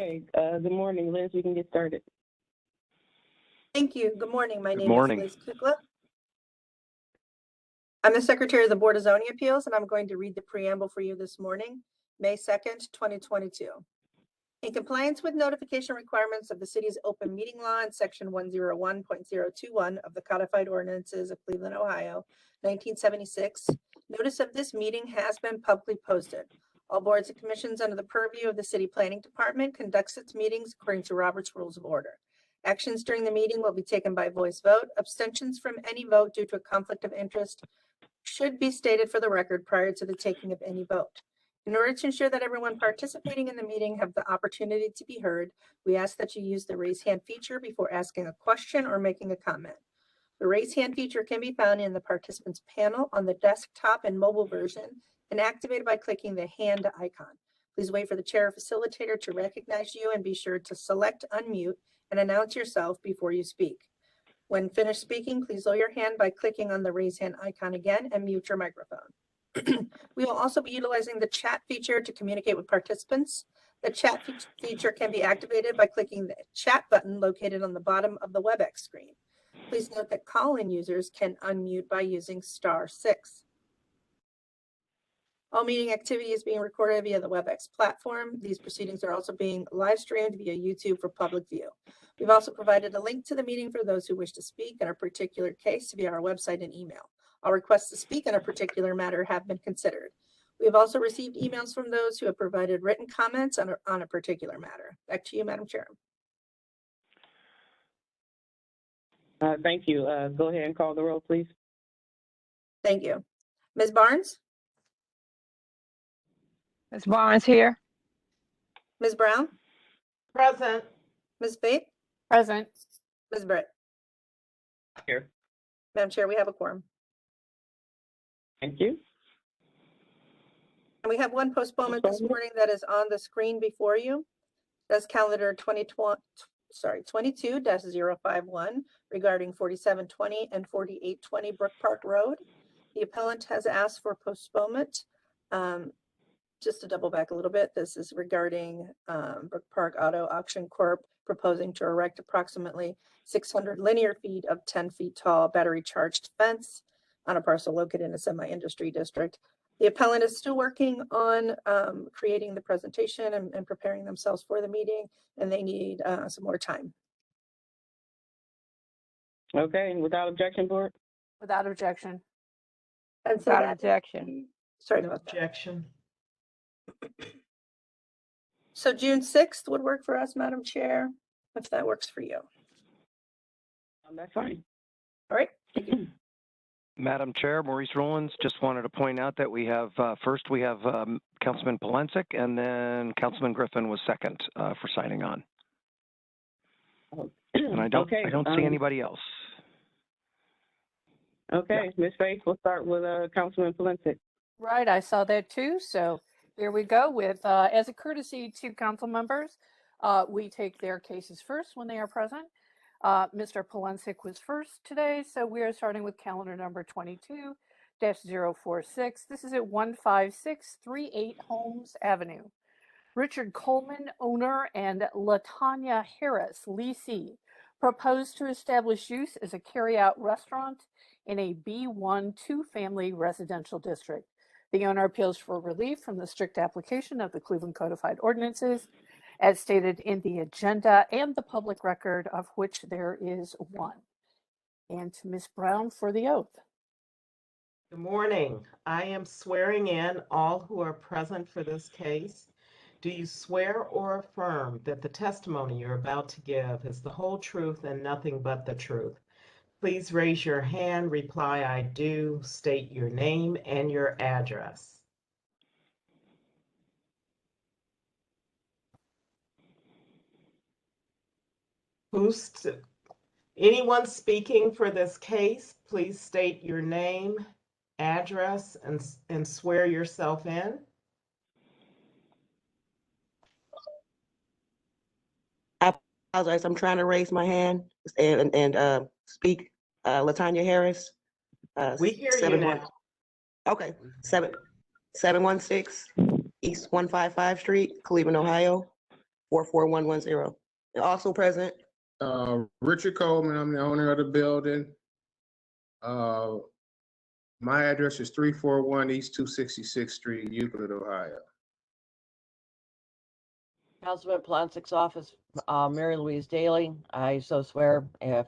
Okay, good morning, Liz. We can get started. Thank you. Good morning. My Good name morning. is Liz Kukla. I'm the Secretary of the Board of Zoning Appeals, and I'm going to read the preamble for you this morning, May 2nd, 2022. In compliance with notification requirements of the city's open meeting law and section 101.021 of the Codified Ordinances of Cleveland, Ohio, 1976, notice of this meeting has been publicly posted. All boards and commissions under the purview of the City Planning Department conducts its meetings according to Robert's Rules of Order. Actions during the meeting will be taken by voice vote. Abstentions from any vote due to a conflict of interest should be stated for the record prior to the taking of any vote. In order to ensure that everyone participating in the meeting have the opportunity to be heard, we ask that you use the raise hand feature before asking a question or making a comment. The raise hand feature can be found in the participants panel on the desktop and mobile version and activated by clicking the hand icon. Please wait for the chair or facilitator to recognize you and be sure to select unmute and announce yourself before you speak. When finished speaking, please lower your hand by clicking on the raise hand icon again and mute your microphone. We will also be utilizing the chat feature to communicate with participants. The chat feature can be activated by clicking the chat button located on the bottom of the WebEx screen. Please note that call-in users can unmute by using *6. All meeting activity is being recorded via the WebEx platform. These proceedings are also being live streamed via YouTube for public view. We've also provided a link to the meeting for those who wish to speak in a particular case via our website and email. All requests to speak on a particular matter have been considered. We have also received emails from those who have provided written comments on a particular matter. Back to you, Madam Chair. Thank you. Go ahead and call the roll, please. Thank you. Ms. Barnes? Ms. Barnes here. Ms. Brown? Present. Ms. Bate? Present. Ms. Britt? Here. Madam Chair, we have a quorum. Thank you. And we have one postponement this morning that is on the screen before you. That's calendar 22-051 regarding 4720 and 4820 Brook Park Road. The appellant has asked for postponement. Just to double back a little bit, this is regarding Brook Park Auto Auction Corp. Proposing to erect approximately 600 linear feet of 10 feet tall battery charged fence on a parcel located in a semi-industry district. The appellant is still working on creating the presentation and preparing themselves for the meeting, and they need some more time. Okay, without objection, board? Without objection. And so Without objection. Sorry about that. Objection. So June 6th would work for us, Madam Chair, if that works for you. That's fine. All right, thank you. Madam Chair, Maurice Rollins, just wanted to point out that we have, first we have Councilman Polensek, and then Councilman Griffin was second for signing on. And I don't see anybody else. Okay, Ms. Faith, we'll start with Councilman Polensek. Right, I saw that too. So here we go with, as a courtesy to council members, we take their cases first when they are present. Mr. Polensek was first today, so we are starting with calendar number 22-046. This is at 15638 Holmes Avenue. Richard Coleman, owner, and LaTanya Harris, leasee, proposed to establish use as a carryout restaurant in a B1 two-family residential district. The owner appeals for relief from the strict application of the Cleveland Codified Ordinances, as stated in the agenda and the public record, of which there is one. And to Ms. Brown for the oath. Good morning. I am swearing in all who are present for this case. Do you swear or affirm that the testimony you're about to give is the whole truth and nothing but the truth? Please raise your hand, reply I do, state your name and your address. Anyone speaking for this case, please state your name, address, and swear yourself in. I apologize. I'm trying to raise my hand and speak. LaTanya Harris. We hear you now. Okay, 716 East 155 Street, Cleveland, Ohio. 44110. And also present, Richard Coleman, I'm the owner of the building. My address is 341 East 266th Street, Euclid, Ohio. Councilman Plancic's office, Mary Louise Daly. I so swear if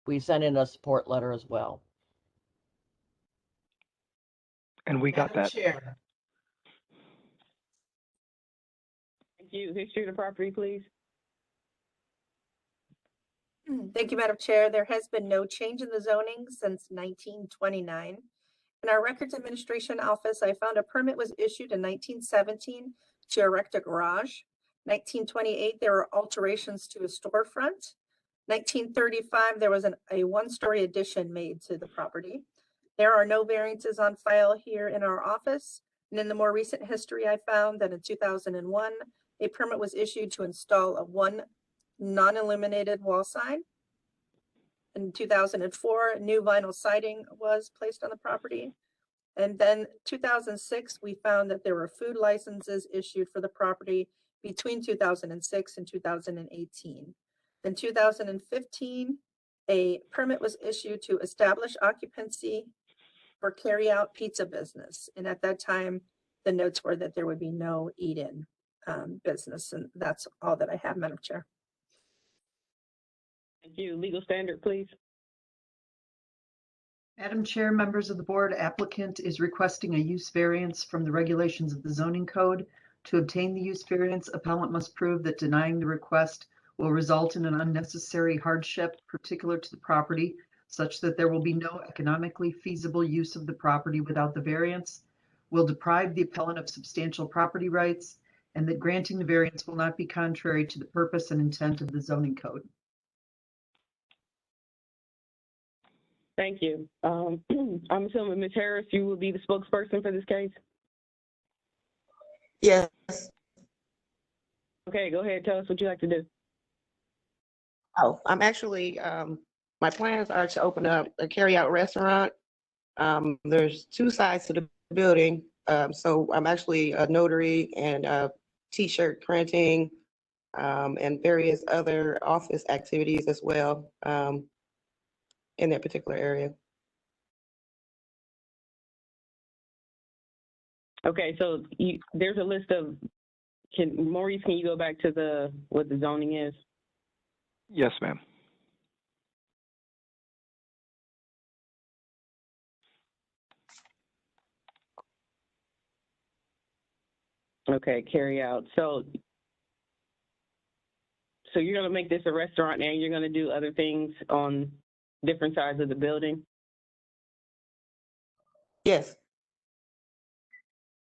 we send in a support letter as well. And we got Madam that. Chair, Thank you. History of the property, please. Thank you, Madam Chair. There has been no change in the zoning since 1929. In our Records Administration Office, I found a permit was issued in 1917 to erect a garage. 1928, there were alterations to a storefront. 1935, there was a one-story addition made to the property. There are no variances on file here in our office. And in the more recent history, I found that in 2001, a permit was issued to install a one non-illuminated wall sign. In 2004, new vinyl siding was placed on the property. And then 2006, we found that there were food licenses issued for the property between 2006 and 2018. In 2015, a permit was issued to establish occupancy for carry-out pizza business. And at that time, the notes were that there would be no eat-in business. And that's all that I have, Madam Chair. Thank you. Legal standard, please. Madam Chair, members of the board, applicant is requesting a use variance from the regulations of the zoning code. To obtain the use variance, appellant must prove that denying the request will result in an unnecessary hardship particular to the property, such that there will be no economically feasible use of the property without the variance, will deprive the appellant of substantial property rights, and that granting the variance will not be contrary to the purpose and intent of the zoning code. Thank you. I'm assuming Ms. Harris, you will be the spokesperson for this case? yes. Okay, go ahead. Tell us what you'd like to do. Oh, I'm actually, my plans are to open up a carry-out restaurant. There's two sides to the building. So I'm actually a notary and t-shirt printing and various other office activities as well in that particular area. Okay, so there's a list of, Maurice, can you go back to what the zoning is? Yes, ma'am. Okay, carry out. So you're going to make this a restaurant and you're going to do other things on different sides of the building? Yes.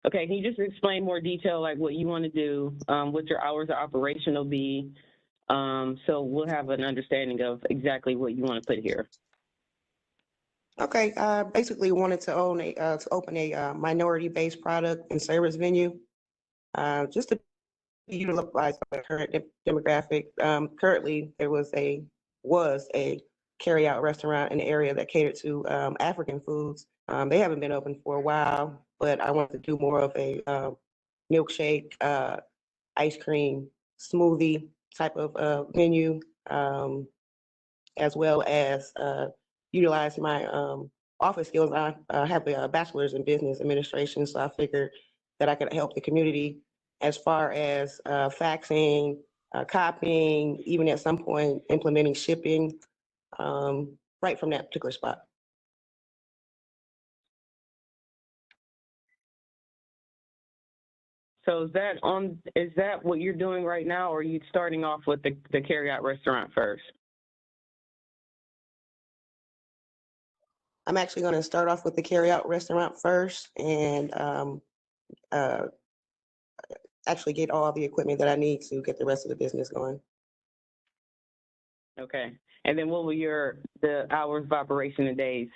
Okay, can you just explain more detail, like what you want to do, what your hours of operation will be, so we'll have an understanding of exactly what you want to put here. Okay, I basically wanted to open a minority-based product and service venue, just to utilize the current demographic. Currently, there was a carry-out restaurant in the area that catered to African foods. They haven't been open for a while, but I want to do more of a milkshake, ice cream, smoothie type of menu, as well as utilize my office skills. I have a bachelor's in business administration, so I figured that I could help the community as far as faxing, copying, even at some point implementing shipping, right from that particular spot. So is that what you're doing right now, or are you starting off with the carry-out restaurant first? I'm actually going to start off with the carry-out restaurant first and actually get all the equipment that I need to get the rest of the business going. Okay, and then what will the hours of operation and days?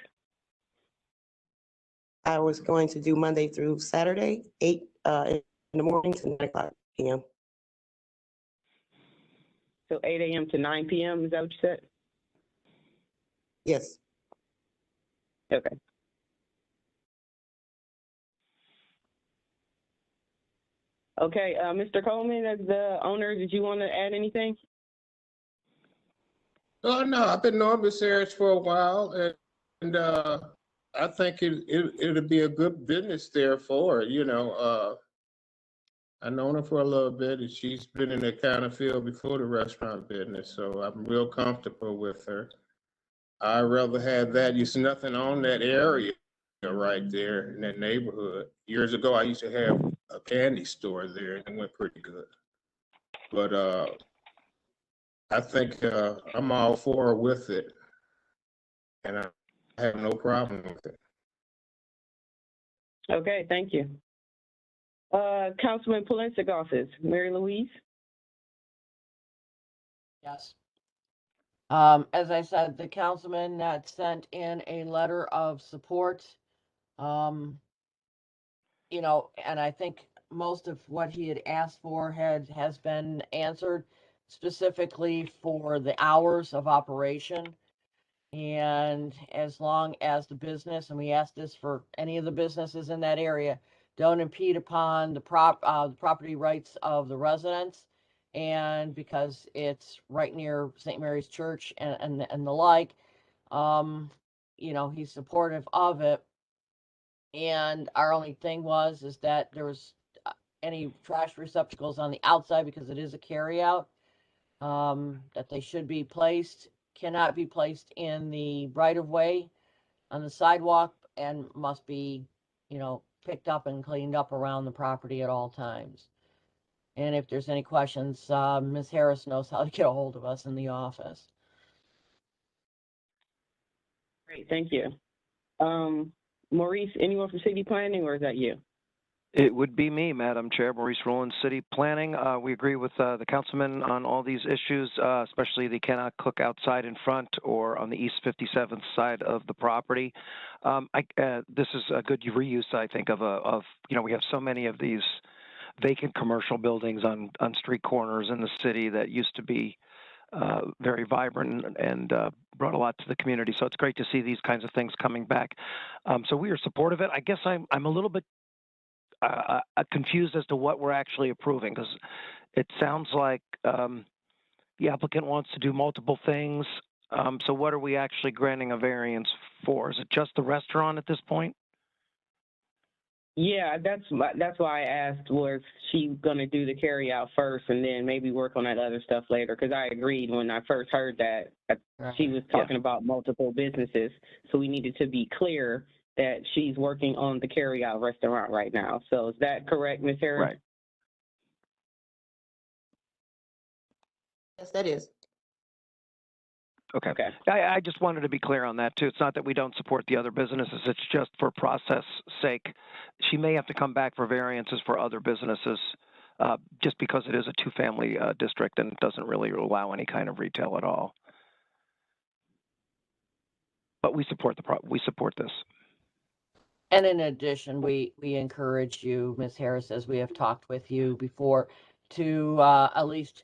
I was going to do Monday through Saturday, 8 in the morning to 9 o'clock p.m. So 8 a.m. to 9 p.m., is that what you said? Yes. Okay, Mr. Coleman, as the owner, did you want to add anything? Oh, no, I've been knowing Miss Harris for a while, and I think it'll be a good business there for her, you know. I've known her for a little bit, and she's been in the kind of field before the restaurant business, so I'm real comfortable with her. I'd rather have that. There's nothing on that area right there in that neighborhood. Years ago, I used to have a candy store there, and it went pretty good. But I think I'm all for her with it, and I have no problem with it. Okay, thank you. Councilman Polensik office, Mary Louise? Yes. As I said, the councilman had sent in a letter of support. You know, and I think most of what he had asked for has been answered, specifically for the hours of operation. And as long as the business, and we asked this for any of the businesses in that area, don't impede upon the property rights of the residents. And because it's right near St. Mary's Church and the like, you know, he's supportive of it. And our only thing is that there was any trash receptacles on the outside, because it is a carryout, that they should be placed, cannot be placed in the right of way on the sidewalk, and must be, you know, picked up and cleaned up around the property at all times. And if there's any questions, Ms. Harris knows how to get a hold of us in the office. Great, thank you. Maurice, anyone from city planning, or is that you? It would be me, Madam Chair, Maurice Rowland, City Planning. We agree with the councilman on all these issues, especially they cannot cook outside in front or on the East 57th side of the property. This is a good reuse, I think, of you know, we have so many of these vacant commercial buildings on street corners in the city that used to be very vibrant and brought a lot to the community. So it's great to see these kinds of things coming back. So we are supportive of it. I guess I'm a little bit confused as to what we're actually approving, because it sounds like the applicant wants to do multiple things. So what are we actually granting a variance for? Is it just the restaurant at this point? Yeah, that's why I asked, was she gonna do the carry out first and then maybe work on that other stuff later? Because I agreed when I first heard that she was talking about multiple businesses, so we needed to be clear that she's working on the carry out restaurant right now. So is that correct, Ms. Harris? Right. Yes, that is. Okay. I just wanted to be clear on that too. It's not that we don't support the other businesses. It's just for process sake. She may have to come back for variances for other businesses, just because it is a two-family district and doesn't really allow any kind of retail at all. But we support this. And in addition, we encourage you, Ms. Harris, as we have talked with you before, to at least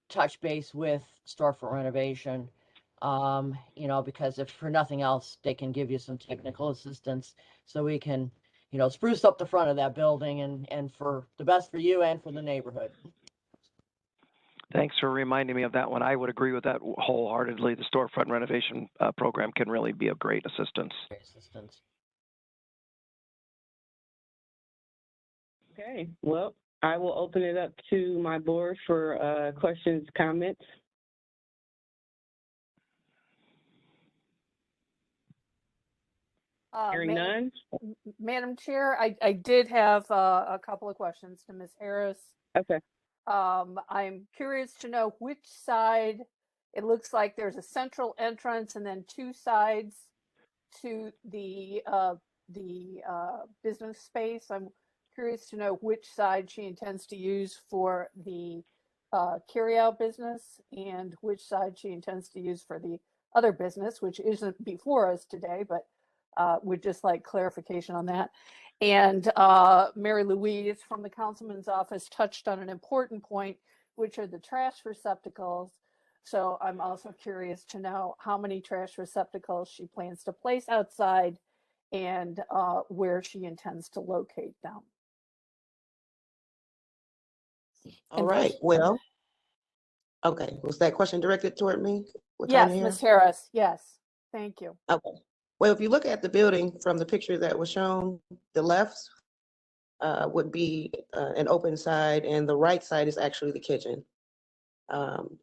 touch base with storefront renovation. You know, because if for nothing else, they can give you some technical assistance so we can, you know, spruce up the front of that building and for the best for you and for the neighborhood. Thanks for reminding me of that one. I would agree with that wholeheartedly. The storefront renovation program can really be a great assistance. Great assistance. Okay, well, I will open it up to my board for questions, comments. Hearing none. Madam Chair, I did have a couple of questions to Ms. Harris. Okay. I'm curious to know which side. It looks like there's a central entrance and then two sides to the business space. I'm curious to know which side she intends to use for the carryout business and which side she intends to use for the other business, which isn't before us today, but would just like clarification on that. And Mary Louise from the councilman's office touched on an important point, which are the trash receptacles. So I'm also curious to know how many trash receptacles she plans to place outside and where she intends to locate them. All right, well, okay, was that question directed toward me? Yes, Latanya Ms. here? Harris, yes, thank you. Okay. Well, if you look at the building from the picture that was shown, the left would be an open side, and the right side is actually the kitchen.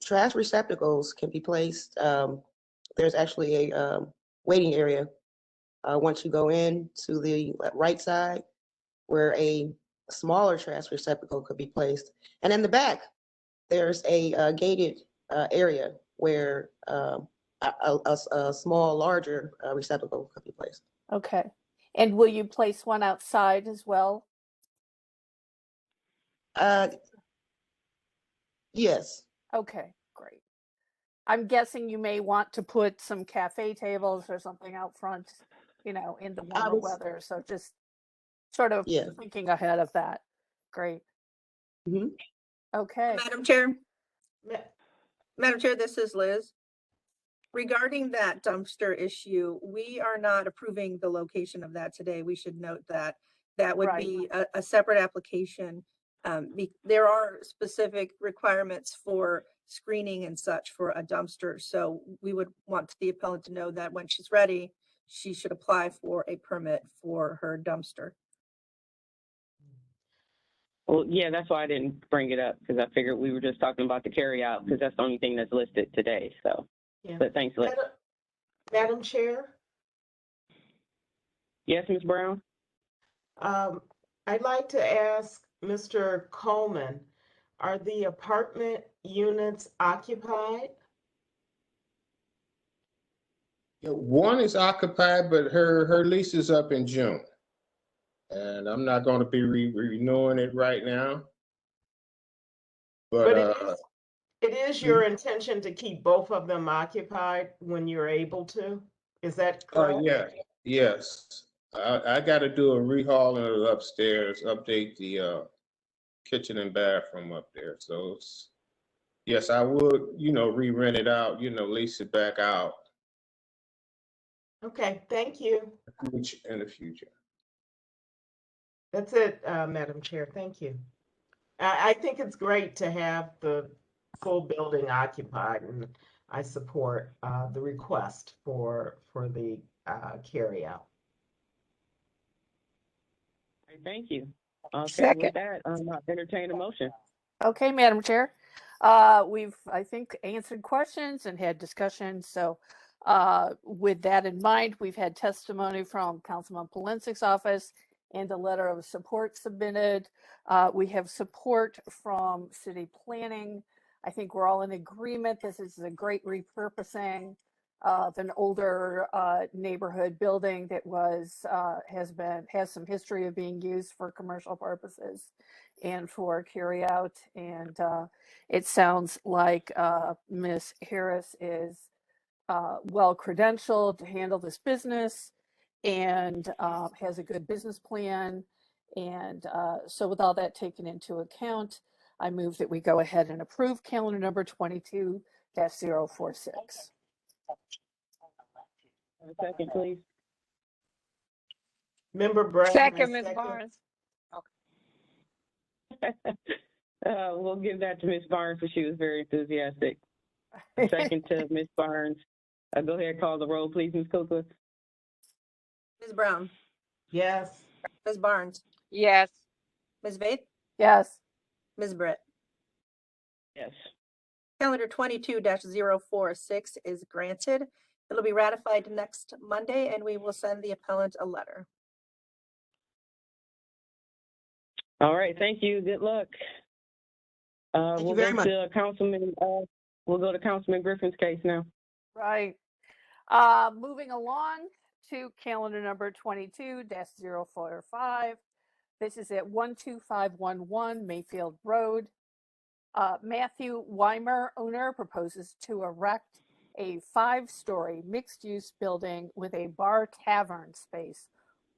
Trash receptacles can be placed. There's actually a waiting area once you go in to the right side, where a smaller trash receptacle could be placed. And in the back, there's a gated area where a small, larger receptacle could be placed. Okay. And will you place one outside as well? Yes. Okay, great. I'm guessing you may want to put some cafe tables or something out front, in the warmer weather. So just sort of thinking ahead of that. Great. Mm-hmm. Okay. Madam Chair. Madam Chair, this is Liz. Regarding that dumpster issue, we are not approving the location of that today. We should note that that would be a separate application. There are specific requirements for screening and such for a dumpster. So we would want the appellant to know that when she's ready, she should apply for a permit for her dumpster. Well, yeah, that's why I didn't bring it up, because I figured we were just talking about the carry out, because that's the only thing that's listed today. So, Yeah. But thanks, Liz. Madam Chair? Yes, Ms. Brown? I'd like to ask Mr. Coleman, are the apartment units occupied? Yeah, one is occupied, but her lease is up in June. And I'm not going to be renewing it right now. But it is your intention to keep both of them occupied when you're able to? Is that correct? Yeah, yes. I got to do a rehaul of the upstairs, update the kitchen and bathroom up there. So yes, I would, re-rent it out, lease it back out. Okay, thank you. In the future. That's it, Madam Chair. Thank you. I think it's great to have the full building occupied, and I support the request for the carryout. Thank you. Okay, Second. with that, I'll entertain a motion. Okay, Madam Chair. We've, I think, answered questions and had discussions. So with that in mind, we've had testimony from Councilman Polensik's office and a letter of support submitted. We have support from city planning. I think we're all in agreement. This is a great repurposing of an older neighborhood building that has some history of being used for commercial purposes and for carry out. And it sounds like Ms. Harris is well credentialed to handle this business and has a good business plan. And so with all that taken into account, I move that we go ahead and approve calendar number 22-046. Have a second, please. Member Brown. Second, Ms. Barnes. We'll give that to Ms. Barnes, because she was very enthusiastic. Second to Ms. Barnes. Go ahead, call the roll, please, Ms. Kukla. Ms. Brown. Yes. Ms. Barnes. Yes. Ms. Vaith. Yes. Ms. Britt. Yes. Calendar 22-046 is granted. It'll be ratified next Monday, and we will send the appellant a letter. All right, thank you. Good luck. Thank you very much. We'll go to Councilman Griffin's case now. Right. Moving along to calendar number 22-045. This is at 12511 Mayfield Road. Matthew Weimer, owner, proposes to erect a 5-story mixed-use building with a bar tavern space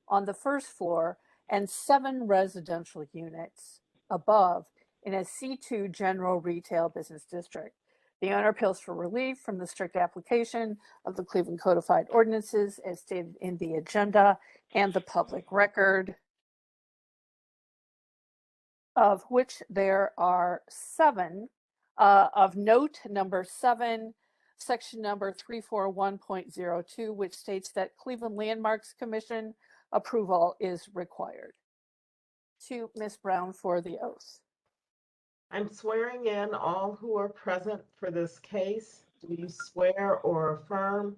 on the first floor and 7 residential units above in a C2 general retail business district. The owner appeals for relief from the strict application of the Cleveland Codified Ordinances as stated in the agenda and the public record. of which there are 7. Of note, number 7, section number 341.02, which states that Cleveland Landmarks Commission approval is required. To Ms. Brown for the oath. I'm swearing in all who are present for this case. Do you swear or affirm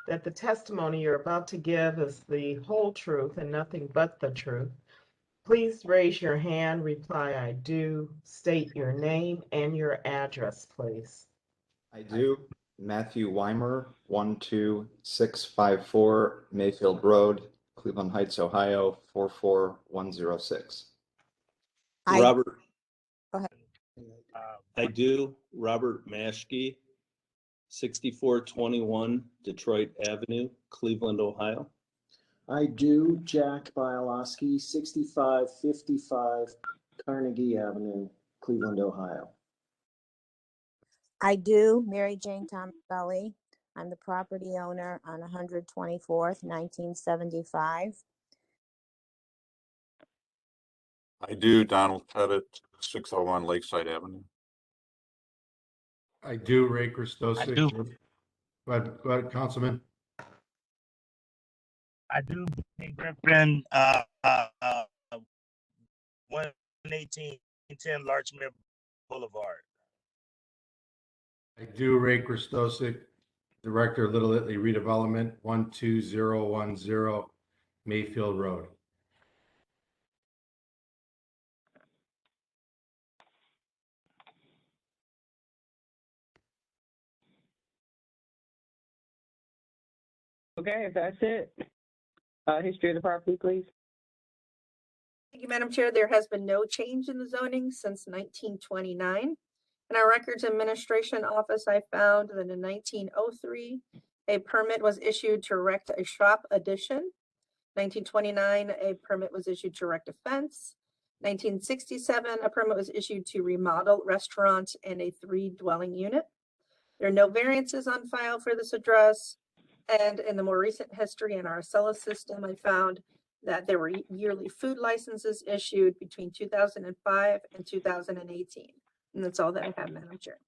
that the testimony you're about to give is the whole truth and nothing but the truth? Please raise your hand, reply, I do. State your name and your address, please. I do. Matthew Weimer, 12654 Mayfield Road, Cleveland Heights, Ohio, 44106. Robert. Go ahead. I do. Robert Maschke, 6421 Detroit Avenue, Cleveland, Ohio. I do. Jack Bialowski, 6555 Carnegie Avenue, Cleveland, Ohio. I do. Mary Jane Tomaselli. I'm the property owner on 124th, 1975. I do. Donald Pettit, 601 Lakeside Avenue. I do. Ray Christosic. I do. Go ahead, Councilman. I do. Griffin, 11810 Larchmere Boulevard. I do. Ray Christosic, Director of Little Italy Redevelopment, 12010 Mayfield Road. Okay, if that's it. History of the property, please. Thank you, Madam Chair. There has been no change in the zoning since 1929. In our Records Administration Office, I found that in 1903, a permit was issued to erect a shop addition. 1929, a permit was issued to erect a fence. 1967, a permit was issued to remodel restaurant and a 3-dwelling unit. There are no variances on file for this address. And in the more recent history in our Acela system, I found that there were yearly food licenses issued between 2005 and 2018. And that's all that I have, Madam Chair.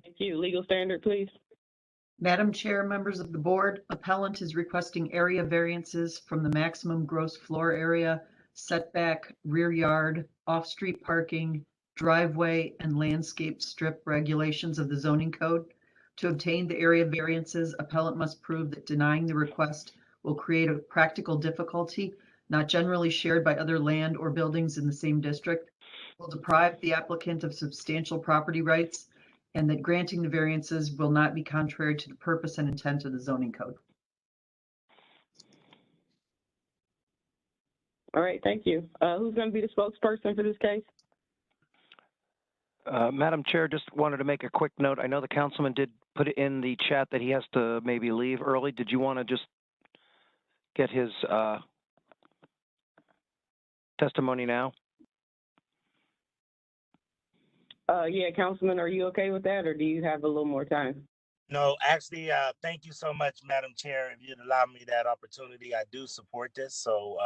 Thank you. Legal standard, please. Madam Chair, members of the board, appellant is requesting area variances from the maximum gross floor area, setback, rear yard, off-street parking, driveway, and landscape strip regulations of the zoning code. To obtain the area variances, appellant must prove that denying the request will create a practical difficulty not generally shared by other land or buildings in the same district, will deprive the applicant of substantial property rights, and that granting the variances will not be contrary to the purpose and intent of the zoning code. All right, thank you. Who's going to be the spokesperson for this case? Madam Chair, just wanted to make a quick note. I know the councilman did put it in the chat that he has to maybe leave early. Did you want to just get his testimony now? Yeah, Councilman, are you okay with that, or do you have a little more time? No, actually, thank you so much, Madam Chair. If you'd allow me that opportunity, I do support this. So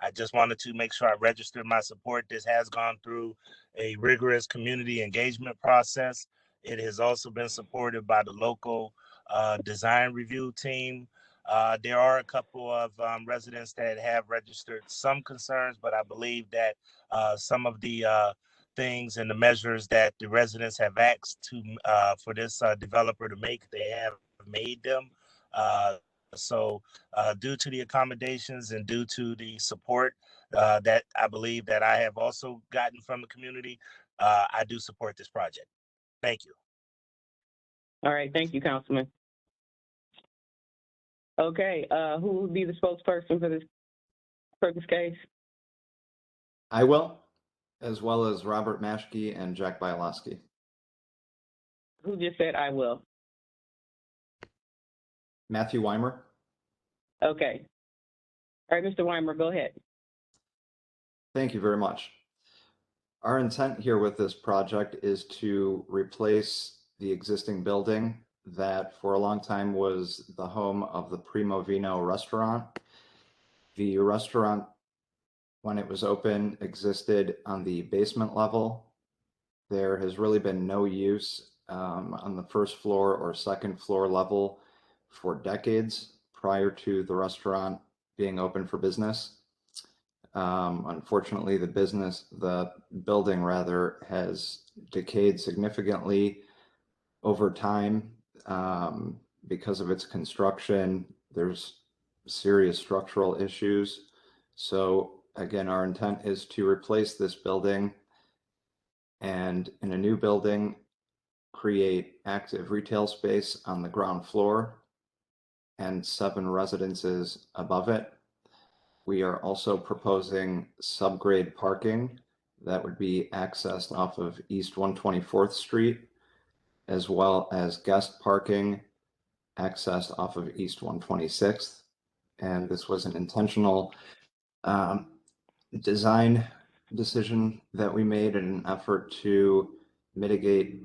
I just wanted to make sure I registered my support. This has gone through a rigorous community engagement process. It has also been supported by the local design review team. There are a couple of residents that have registered some concerns, but I believe that some of the things and the measures that the residents have asked to for this developer to make, they have made them. So due to the accommodations and due to the support that I believe that I have also gotten from the community, I do support this project. Thank you. All right, thank you, Councilman. Okay, who will be the spokesperson for this case? I will, as well as Robert Maschke and Jack Bialowski. Who just said I will? Matthew Weimer. Okay. All right, Mr. Weimer, go ahead. Thank you very much. Our intent here with this project is to replace the existing building that for a long time was the home of the Primo Vino restaurant. The restaurant when it was open, existed on the basement level. There has really been no use on the first floor or second floor level for decades prior to the restaurant being open for business. Unfortunately, the building rather, has decayed significantly over time because of its construction. There's serious structural issues. So again, our intent is to replace this building and in a new building, create active retail space on the ground floor and 7 residences above it. We are also proposing subgrade parking that would be accessed off of East 124th Street, as well as guest parking accessed off of East 126th. And this was an intentional design decision that we made in an effort to mitigate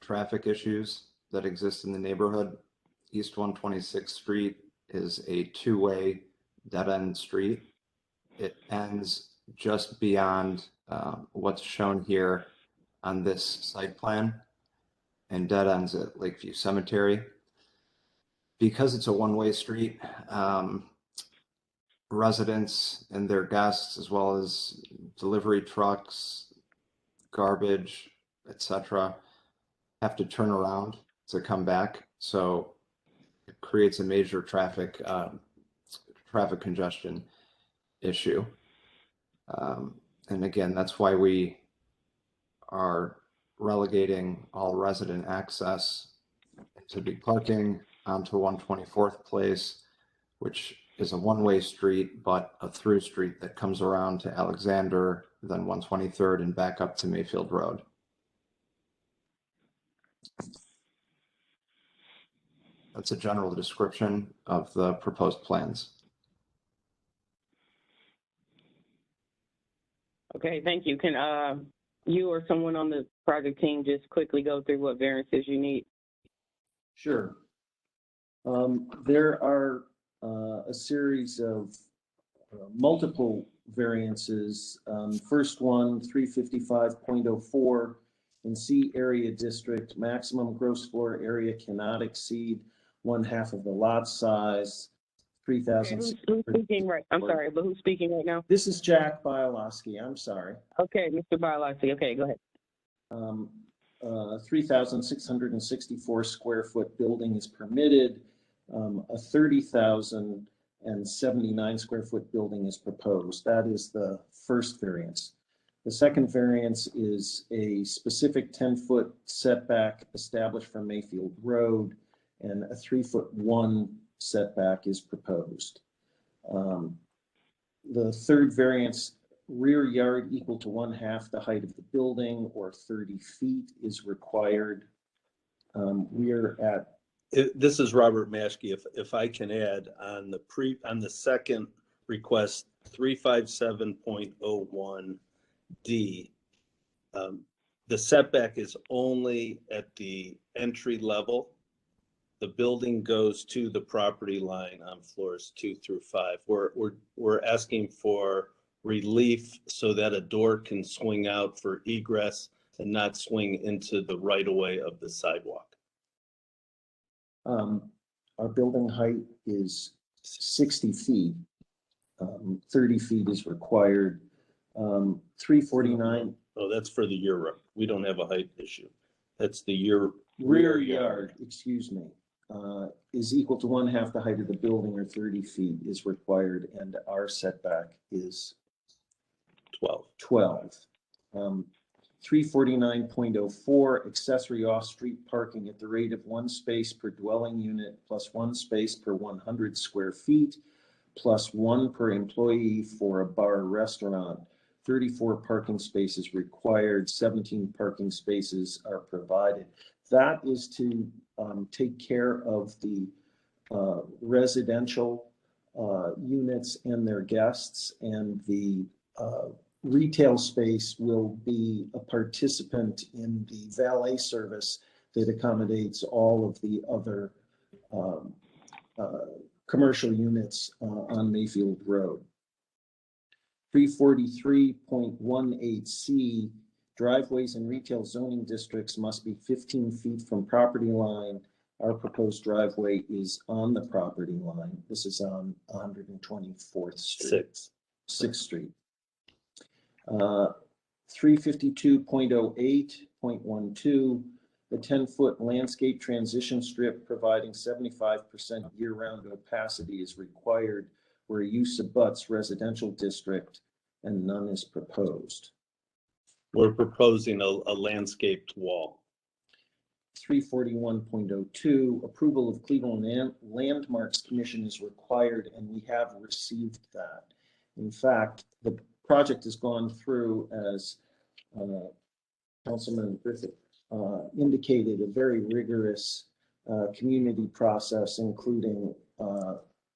traffic issues that exist in the neighborhood. East 126th Street is a 2-way dead-end street. It ends just beyond what's shown here on this site plan and dead ends at Lakeview Cemetery. Because it's a one-way street, residents and their guests, as well as delivery trucks, garbage, etc., have to turn around to come back. So it creates a major traffic congestion issue. And again, that's why we are relegating all resident access to be parking onto 124th Place, which is a one-way street, but a through street that comes around to Alexander, then 123rd and back up to Mayfield Road. That's a general description of the proposed plans. Okay, thank you. Can you or someone on the project team just quickly go through what variances you need? Sure. There are a series of multiple variances. First one, 355.04 in C area district, maximum gross floor area cannot exceed 1/2 of the lot size. 3,000. Okay, who's speaking right? I'm sorry, but who's speaking right now? This is Jack Bialowski. I'm sorry. Okay, Mr. Bialowski. Okay, go ahead. 3,664 square foot building is permitted. A 30,079 square foot building is proposed. That is the first variance. The second variance is a specific 10-foot setback established from Mayfield Road, and a 3'1" setback is proposed. The third variance, rear yard equal to 1/2 the height of the building or 30 feet is required. We're at. This is Robert Maschke. If I can add on the second request, 357.01D, the setback is only at the entry level. The building goes to the property line on floors 2 through 5. We're asking for relief so that a door can swing out for egress and not swing into the right of way of the sidewalk. Our building height is 60 feet. 30 feet is required. 349. Oh, that's for the year. We don't have a height issue. That's the rear yard, excuse me, is equal to 1/2 the height of the building or 30 feet is required, and our setback is 12. 349.04 accessory off-street parking at the rate of 1 space per dwelling unit plus 1 space per 100 square feet plus 1 per employee for a bar or restaurant. 34 parking spaces required, 17 parking spaces are provided. That is to take care of the residential units and their guests, and the retail space will be a participant in the valet service that accommodates all of the other commercial units on Mayfield Road. 343.18C, driveways in retail zoning districts must be 15 feet from property line. Our proposed driveway is on the property line. This is on 124th Street. 6th Street. 352.08.12, the 10-foot landscape transition strip providing 75% year-round opacity is required where use abuts residential district and none is proposed. We're proposing a landscaped wall. 341.02, approval of Cleveland Landmarks Commission is required, and we have received that. In fact, the project has gone through, as Councilman Griffith indicated, a very rigorous community process, including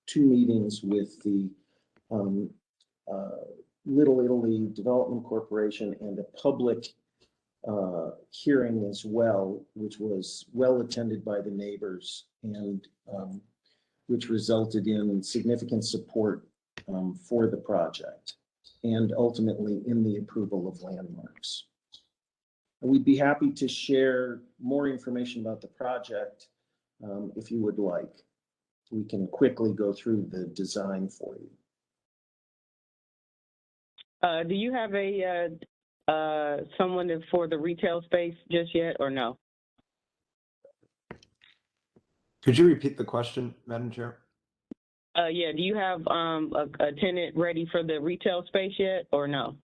2 meetings with the Little Italy Development Corporation and a public hearing as well, which was well attended by the neighbors and which resulted in significant support for the project and ultimately in the approval of landmarks. We'd be happy to share more information about the project if you would like. We can quickly go through the design for you. Do you have a someone for the retail space just yet, or no? Could you repeat the question, Madam Chair? Yeah. Do you have a tenant ready for the retail space yet, or no?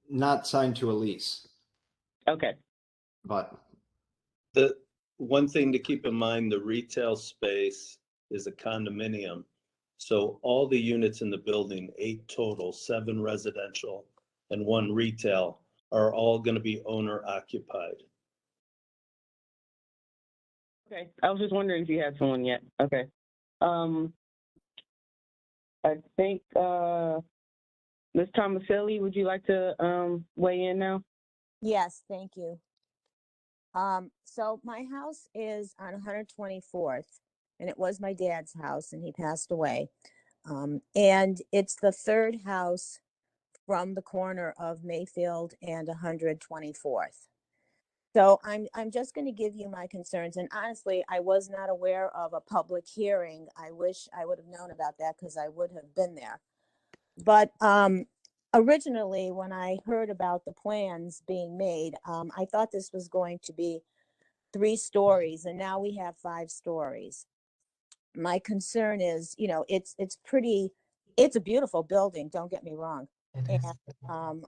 Not signed to a lease. Okay. But the one thing to keep in mind, the retail space is a condominium. So all the units in the building, 8 total, 7 residential and 1 retail, are all going to be owner occupied. Okay. I was just wondering if you had someone yet. Okay. I think Ms. Tomaselli, would you like to weigh in now? Yes, thank you. So my house is on 124th, and it was my dad's house, and he passed away. And it's the 3rd house from the corner of Mayfield and 124th. So I'm just going to give you my concerns. And honestly, I was not aware of a public hearing. I wish I would have known about that because I would have been there. But originally, when I heard about the plans being made, I thought this was going to be 3 stories, and now we have 5 stories. My concern is, you know, it's a beautiful building, don't get me wrong. And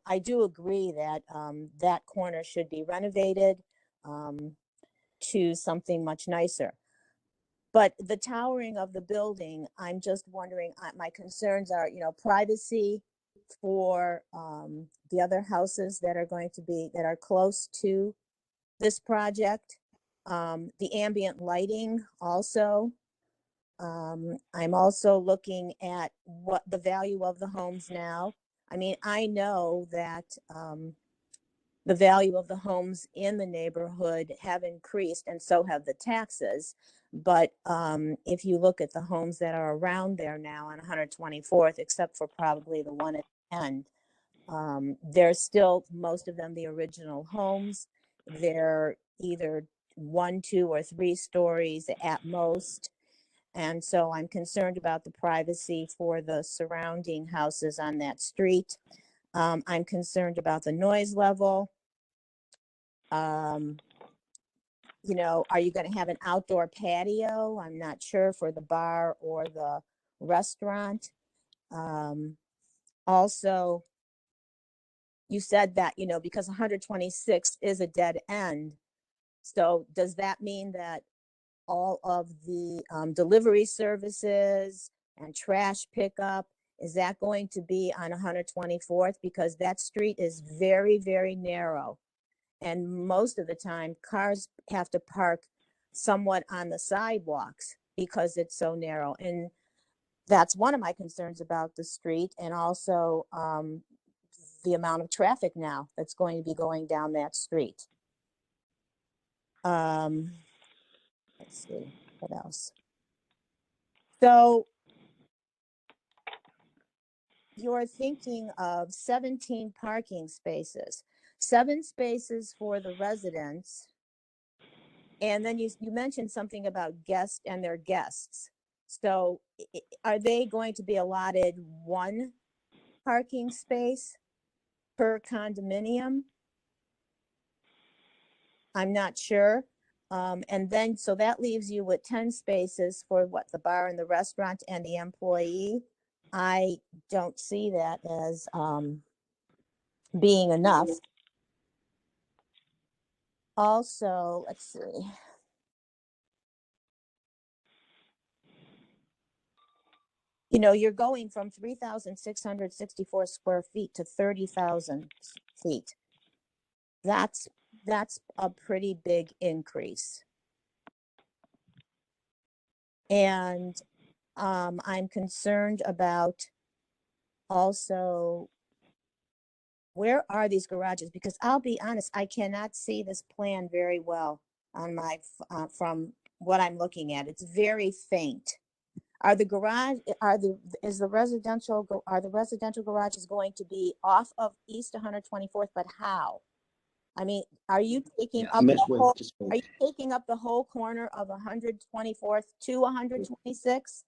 I do agree that that corner should be renovated to something much nicer. But the towering of the building, I'm just wondering, my concerns are, you know, privacy for the other houses that are going to be, that are close to this project. The ambient lighting also. I'm also looking at what the value of the homes now. I mean, I know that the value of the homes in the neighborhood have increased, and so have the taxes. But if you look at the homes that are around there now on 124th, except for probably the one at the end, they're still, most of them, the original homes. They're either 1, 2, or 3 stories at most. And so I'm concerned about the privacy for the surrounding houses on that street. I'm concerned about the noise level. You know, are you going to have an outdoor patio? I'm not sure for the bar or the restaurant. Also, you said that, you know, because 126 is a dead end. So does that mean that all of the delivery services and trash pickup, is that going to be on 124th? Because that street is very, very narrow. And most of the time, cars have to park somewhat on the sidewalks because it's so narrow. And that's one of my concerns about the street, and also the amount of traffic now that's going to be going down that street. Let's see, what else? So you're thinking of 17 parking spaces, 7 spaces for the residents. And then you mentioned something about guests and their guests. So are they going to be allotted 1 parking space per condominium? I'm not sure. And then, so that leaves you with 10 spaces for what, the bar and the restaurant and the employee. I don't see that as being enough. Also, let's see. You know, you're going from 3,664 square feet to 30,000 feet. That's a pretty big increase. And I'm concerned about also, where are these garages? Because I'll be honest, I cannot see this plan very well on my from what I'm looking at. It's very faint. Are the residential garages going to be off of East 124th? But how? I mean, are you taking up the whole? Are you taking up the whole corner of 124th to 126?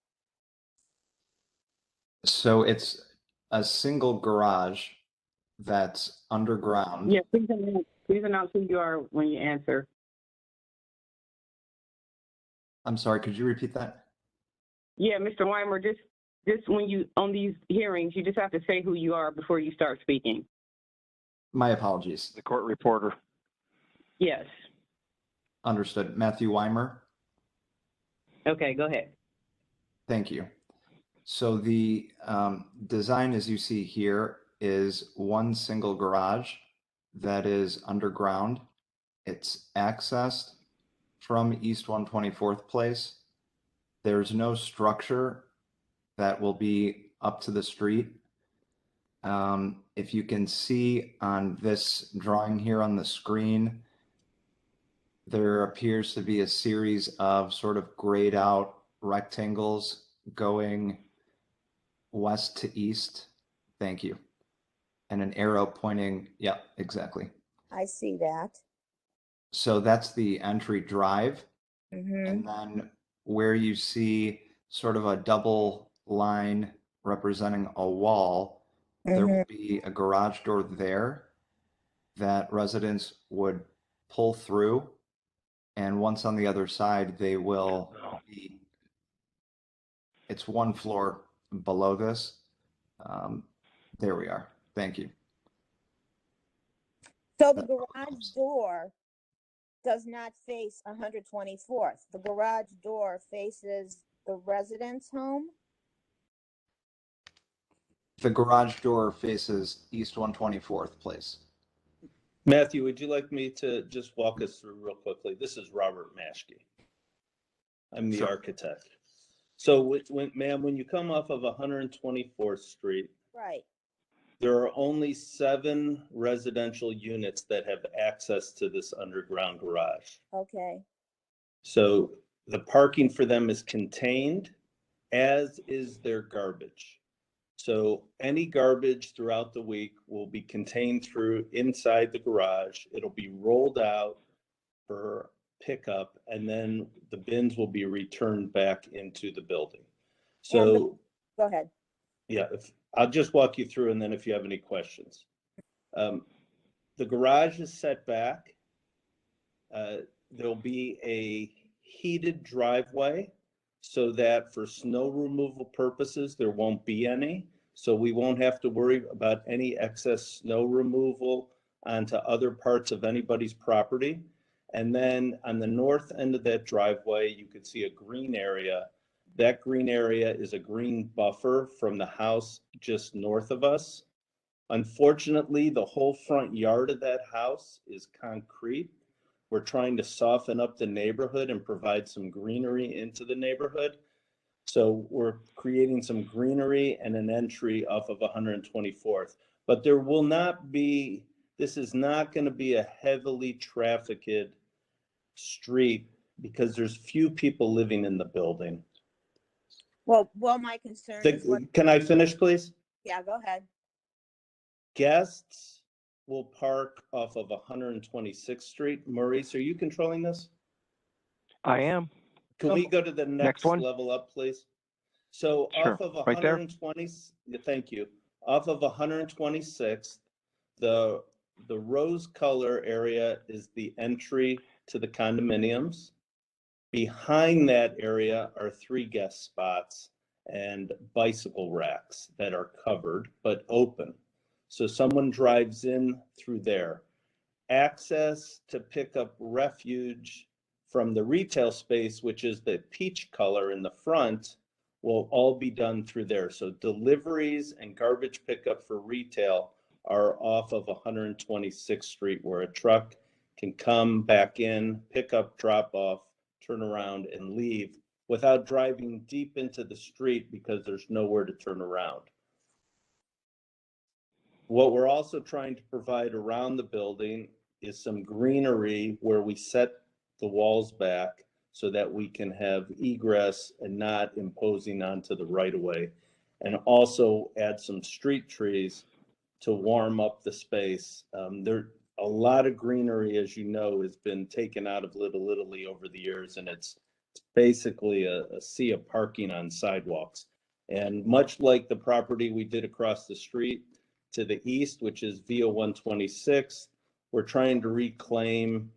So it's a single garage that's underground. Yeah, please announce who you are when you answer. I'm sorry, could you repeat that? Yeah, Mr. Weimer, just when you, on these hearings, you just have to say who you are before you start speaking. My apologies. The court reporter. Yes. Understood. Matthew Weimer. Okay, go ahead. Thank you. So the design, as you see here, is 1 single garage that is underground. It's accessed from East 124th Place. There's no structure that will be up to the street. If you can see on this drawing here on the screen, there appears to be a series of sort of grayed out rectangles going west to east. Thank you. And an arrow pointing, yep, exactly. I see that. So that's the entry drive. Mm-hmm. And then where you see sort of a double line representing a wall, there will be a garage door there that residents would pull through. And once on the other side, they will be, it's 1 floor below this. There we are. Thank you. So the garage door does not face 124th. The garage door faces the residence home. The garage door faces East 124th Place. Matthew, would you like me to just walk us through real quickly? This is Robert Maschke. I'm the architect. So when you come off of 124th Street, right, there are only 7 residential units that have access to this underground garage. Okay. So the parking for them is contained, as is their garbage. So any garbage throughout the week will be contained through inside the garage. It'll be rolled out for pickup, and then the bins will be returned back into the building. So go ahead. Yeah, I'll just walk you through, and then if you have any questions. The garage is set back. There'll be a heated driveway so that for snow removal purposes, there won't be any. So we won't have to worry about any excess snow removal onto other parts of anybody's property. And then on the north end of that driveway, you could see a green area. That green area is a green buffer from the house just north of us. Unfortunately, the whole front yard of that house is concrete. We're trying to soften up the neighborhood and provide some greenery into the neighborhood. So we're creating some greenery and an entry off of 124th. But there will not be, this is not going to be a heavily trafficked street because there's few people living in the building. Well, my concern is Can I finish, please? Yeah, go ahead. Guests will park off of 126th Street. Maurice, are you controlling this? I am. Can we go to the next one. level up, please? So Sure. off of Right there. 120, thank you. Off of 126th, the rose color area is the entry to the condominiums. Behind that area are 3 guest spots and bicycle racks that are covered but open. So someone drives in through there. Access to pick up refuge from the retail space, which is the peach color in the front, will all be done through there. So deliveries and garbage pickup for retail are off of 126th Street, where a truck can come back in, pick up, drop off, turn around and leave without driving deep into the street because there's nowhere to turn around. What we're also trying to provide around the building is some greenery where we set the walls back so that we can have egress and not imposing onto the right of way, and also add some street trees to warm up the space. There a lot of greenery, as you know, has been taken out of Little Italy over the years, and it's basically a sea of parking on sidewalks. And much like the property we did across the street to the east, which is via 126, we're trying to reclaim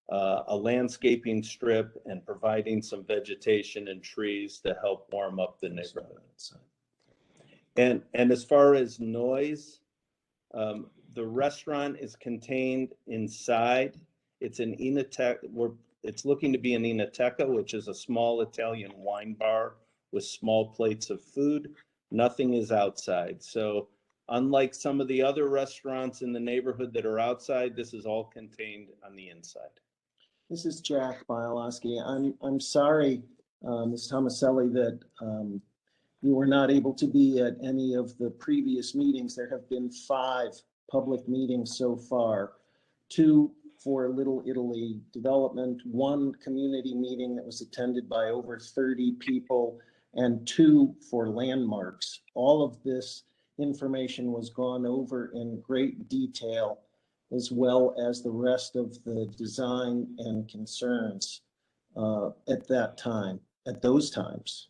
a landscaping strip and providing some vegetation and trees to help warm up the neighborhood. And as far as noise, the restaurant is contained inside. It's an Enoteca. It's looking to be an Enoteca, which is a small Italian wine bar with small plates of food. Nothing is outside. So unlike some of the other restaurants in the neighborhood that are outside, this is all contained on the inside. This is Jack Bialowski. I'm sorry, Ms. Tomaselli, that you were not able to be at any of the previous meetings. There have been 5 public meetings so far, 2 for Little Italy Development, 1 community meeting that was attended by over 30 people, and 2 for Landmarks. All of this information was gone over in great detail, as well as the rest of the design and concerns at those times.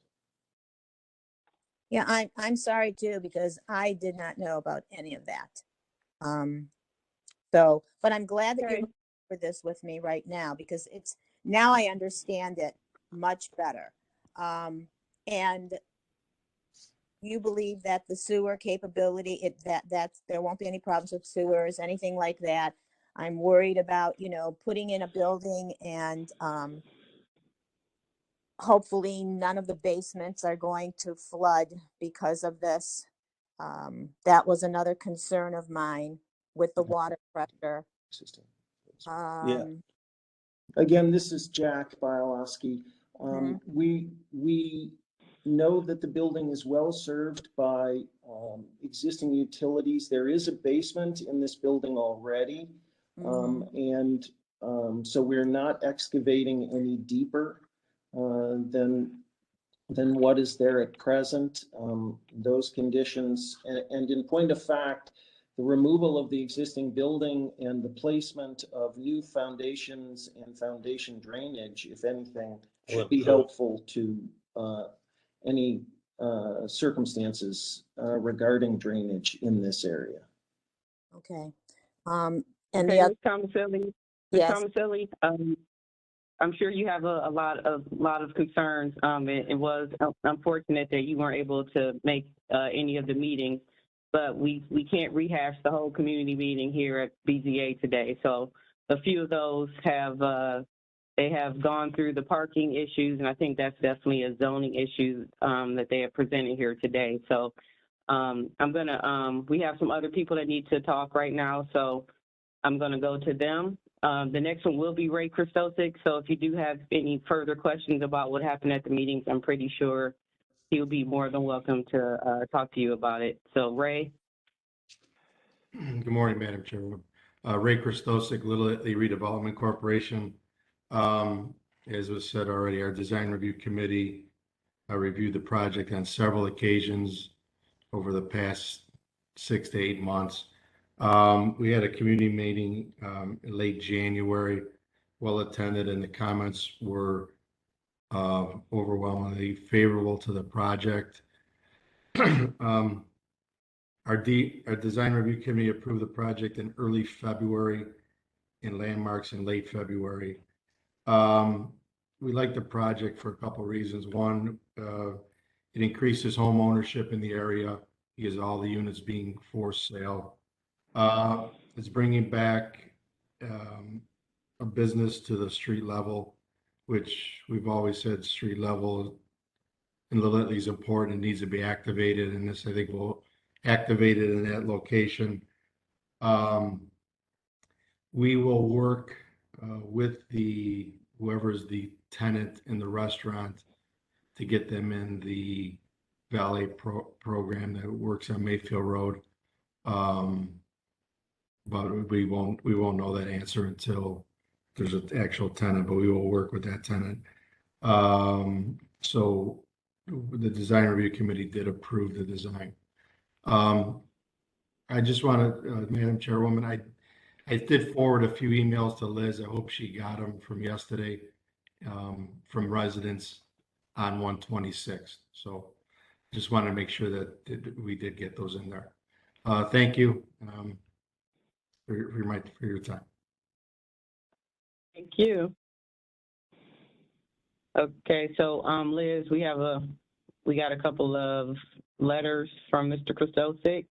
Yeah, I'm sorry too, because I did not know about any of that. But I'm glad that you're for this with me right now, because now I understand it much better. And you believe that the sewer capability, there won't be any problems with sewers, anything like that. I'm worried about, putting in a building and hopefully none of the basements are going to flood because of this. That was another concern of mine with the water pressure. Yeah. Again, this is Jack Bialowski. We know that the building is well served by existing utilities. There is a basement in this building already. So we're not excavating any deeper than what is there at present. Those conditions, and in point of fact, the removal of the existing building and the placement of new foundations and foundation drainage, if anything, should be helpful to any circumstances regarding drainage in this area. Okay. And okay, Ms. Tomaselli, yes. Tomaselli, I'm sure you have a lot of concerns. It was unfortunate that you weren't able to make any of the meetings, but we can't rehash the whole community meeting here at BZA today. So a few of those have gone through the parking issues, and I think that's definitely a zoning issue that they have presented here today. So we have some other people that need to talk right now, so I'm gonna go to them. The next one will be Ray Christosic. So if you do have any further questions about what happened at the meetings, I'm pretty sure he'll be more than welcome to talk to you about it. So Ray. Good morning, Madam Chairman. Ray Christosic, Little Italy Redevelopment Corporation. As was said already, our design review committee reviewed the project on several occasions. over the past 6 to 8 months. We had a community meeting in late January, well attended, and the comments were overwhelmingly favorable to the project. Our design review committee approved the project in early February and landmarks in late February. We like the project for a couple of reasons. One, it increases home ownership in the area because all the units being for sale. It's bringing back a business to the street level, which we've always said street level in Lillette's is important and needs to be activated. And this, I think, will activate it in that location. We will work with whoever's the tenant in the restaurant to get them in the valet program that works on Mayfield Road. But we won't know that answer until there's an actual tenant, but we will work with that tenant. So the design review committee did approve the design. I just want to, Madam Chairwoman, I did forward a few emails to Liz. I hope she got them from yesterday, from residents on 126. So just wanted to make sure that we did get those in there. Thank you for your time. Thank you. Okay, so Liz, we got a couple of letters from Mr. Krastosik.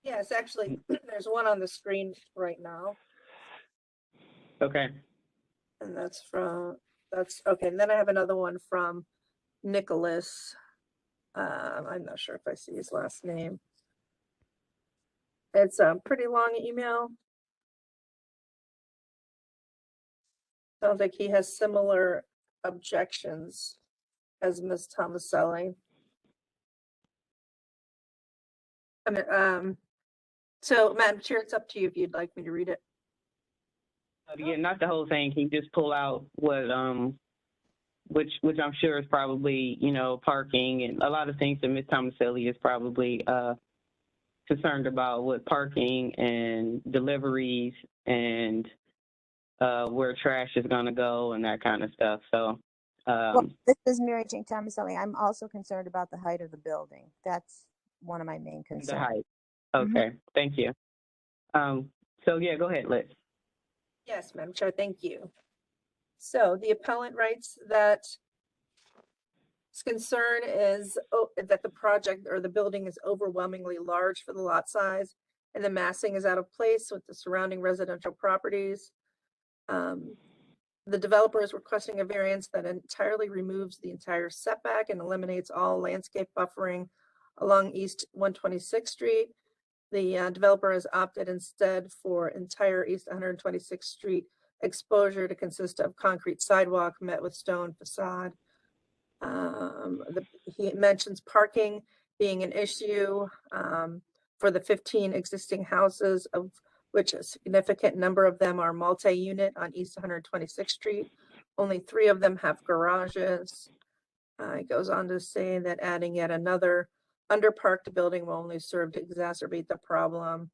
Yes, actually, there's one on the screen right now. Okay. And that's okay. And then I have another one from Nicholas. I'm not sure if I see his last name. It's a pretty long email. Sounds like he has similar objections as Ms. Tomaselli. I mean, so Madam Chair, it's up to you if you'd like me to read it. Yeah, not the whole thing. Can you just pull out what, which I'm sure is probably, parking and a lot of things that Ms. Tomaselli is probably concerned about with parking and deliveries and where trash is going to go and that kind of stuff. So, well, this is Mary Jane Tomaselli. I'm also concerned about the height of the building. That's one of my main concerns. The height. Okay, Thank you. So yeah, go ahead, Liz. Yes, Madam Chair, thank you. So the appellant writes that his concern is that the project or the building is overwhelmingly large for the lot size and the massing is out of place with the surrounding residential properties. The developer is requesting a variance that entirely removes the entire setback and eliminates all landscape buffering along East 126th Street. The developer has opted instead for entire East 126th Street exposure to consist of concrete sidewalk met with stone facade. He mentions parking being an issue for the 15 existing houses, of which a significant number of them are multi-unit on East 126th Street. Only 3 of them have garages. It goes on to say that adding yet another underparked building will only serve to exacerbate the problem.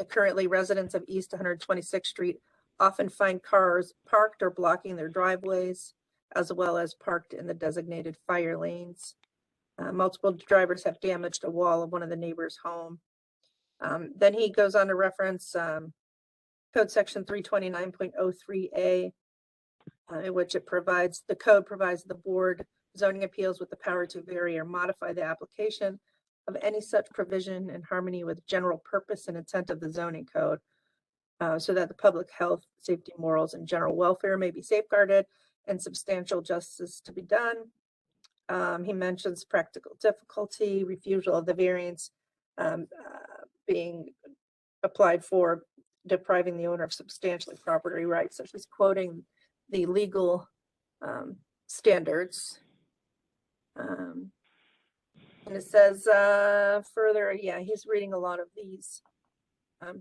Currently, residents of East 126th Street often find cars parked or blocking their driveways, as well as parked in the designated fire lanes. Multiple drivers have damaged a wall of one of the neighbors' home. Then he goes on to reference Code Section 329.03A, in which the code provides the board zoning appeals with the power to vary or modify the application of any such provision in harmony with general purpose and intent of the zoning code, so that the public health, safety, morals, and general welfare may be safeguarded and substantial justice to be done. He mentions practical difficulty, refusal of the variance being applied for depriving the owner of substantially property rights. So she's quoting the legal standards. And it says further, yeah, he's reading a lot of these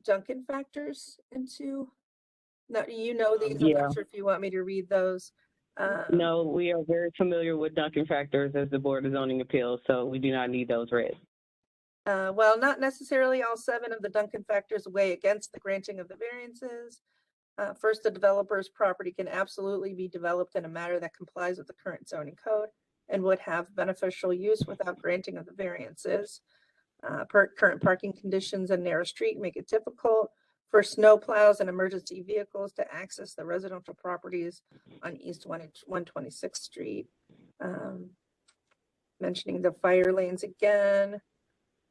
Duncan factors into, now, these, I'm not sure if you want me to read those. No, we are very familiar with Duncan factors as the Board of Zoning Appeals, so we do not need those read. Well, not necessarily all 7 of the Duncan factors weigh against the granting of the variances. First, the developer's property can absolutely be developed in a manner that complies with the current zoning code and would have beneficial use without granting of the variances. Current parking conditions and narrow street make it difficult for snow plows and emergency vehicles to access the residential properties on East 126th Street. Mentioning the fire lanes again,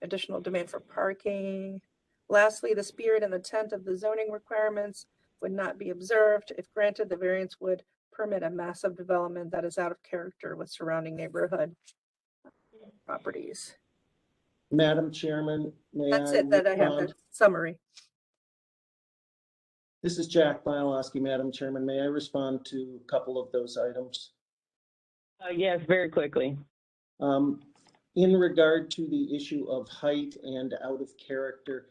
additional demand for parking. Lastly, the spirit and intent of the zoning requirements would not be observed. If granted, the variance would permit a massive development that is out of character with surrounding neighborhood properties. Madam Chairman, may That's I it that I have, respond? the summary. This is Jack Bialowski, Madam Chairman. May I respond to a couple of those items? Yes, very quickly. In regard to the issue of height and out of character,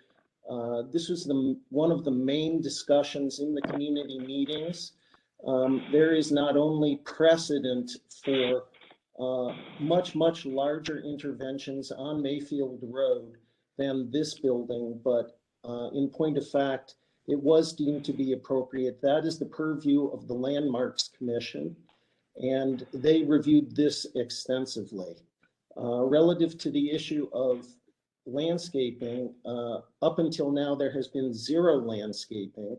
this was one of the main discussions in the community meetings. There is not only precedent for much larger interventions on Mayfield Road than this building, but in point of fact, it was deemed to be appropriate. That is the purview of the Landmarks Commission, and they reviewed this extensively. Relative to the issue of landscaping, up until now, there has been 0 landscaping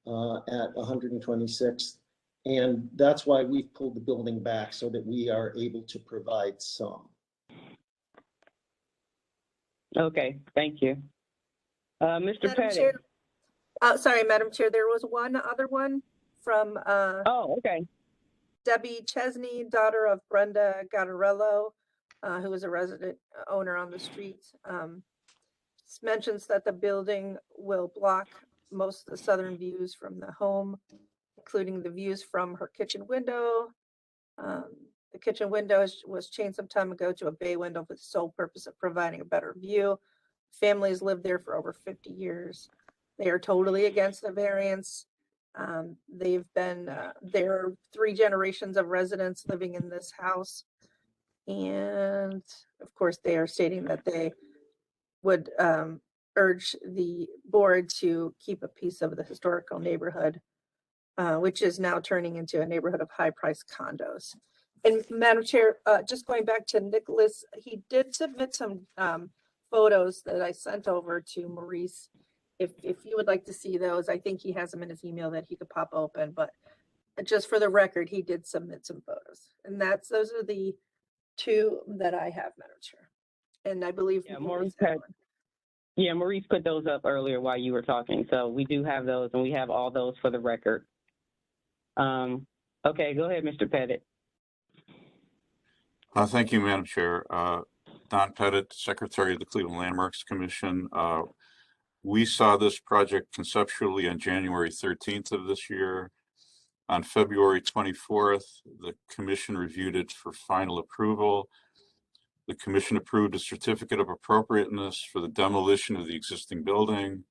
at 126th. And that's why we've pulled the building back so that we are able to provide some. Okay, thank you. Mr. Pettit. Sorry, Madam Chair, there was one other one from oh, okay. Debbie Chesney, daughter of Brenda Gattarello, who is a resident owner on the street. Mentions that the building will block most of the southern views from the home, including the views from her kitchen window. The kitchen window was changed some time ago to a bay window with the sole purpose of providing a better view. Families lived there for over 50 years. They are totally against the variance. They've been, there are 3 generations of residents living in this house. And of course, they are stating that they would urge the board to keep a piece of the historical neighborhood, which is now turning into a neighborhood of high-priced condos. And Madam Chair, just going back to Nicholas, he did submit some photos that I sent over to Maurice. If you would like to see those, I think he has them in his email that he could pop open, but just for the record, he did submit some photos. And those are the 2 that I have, Madam Chair. And I believe Maurice put those up earlier while you were talking. So we do have those, and we have all those for the record. Okay, go ahead, Mr. Pettit. Thank you, Madam Chair. Don Pettit, Secretary of the Cleveland Landmarks Commission. We saw this project conceptually on January 13th of this year. On February 24th, the Commission reviewed it for final approval. The Commission approved a certificate of appropriateness for the demolition of the existing building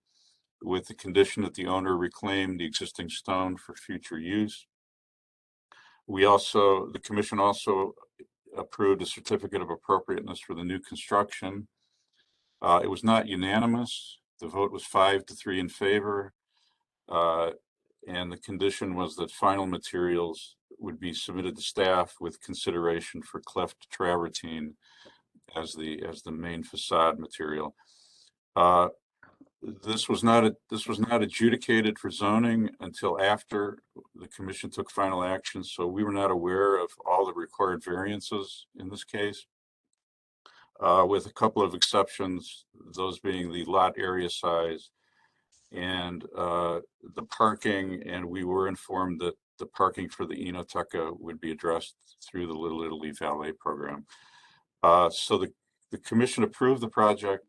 with the condition that the owner reclaim the existing stone for future use. The Commission also approved a certificate of appropriateness for the new construction. It was not unanimous. The vote was 5-3 in favor. And the condition was that final materials would be submitted to staff with consideration for cleft travertine as the main facade material. This was not adjudicated for zoning until after the Commission took final action, so we were not aware of all the required variances in this case, with a couple of exceptions, those being the lot area size and the parking, and we were informed that the parking for the Enoteca would be addressed through the Little Italy Valet program. So the Commission approved the project,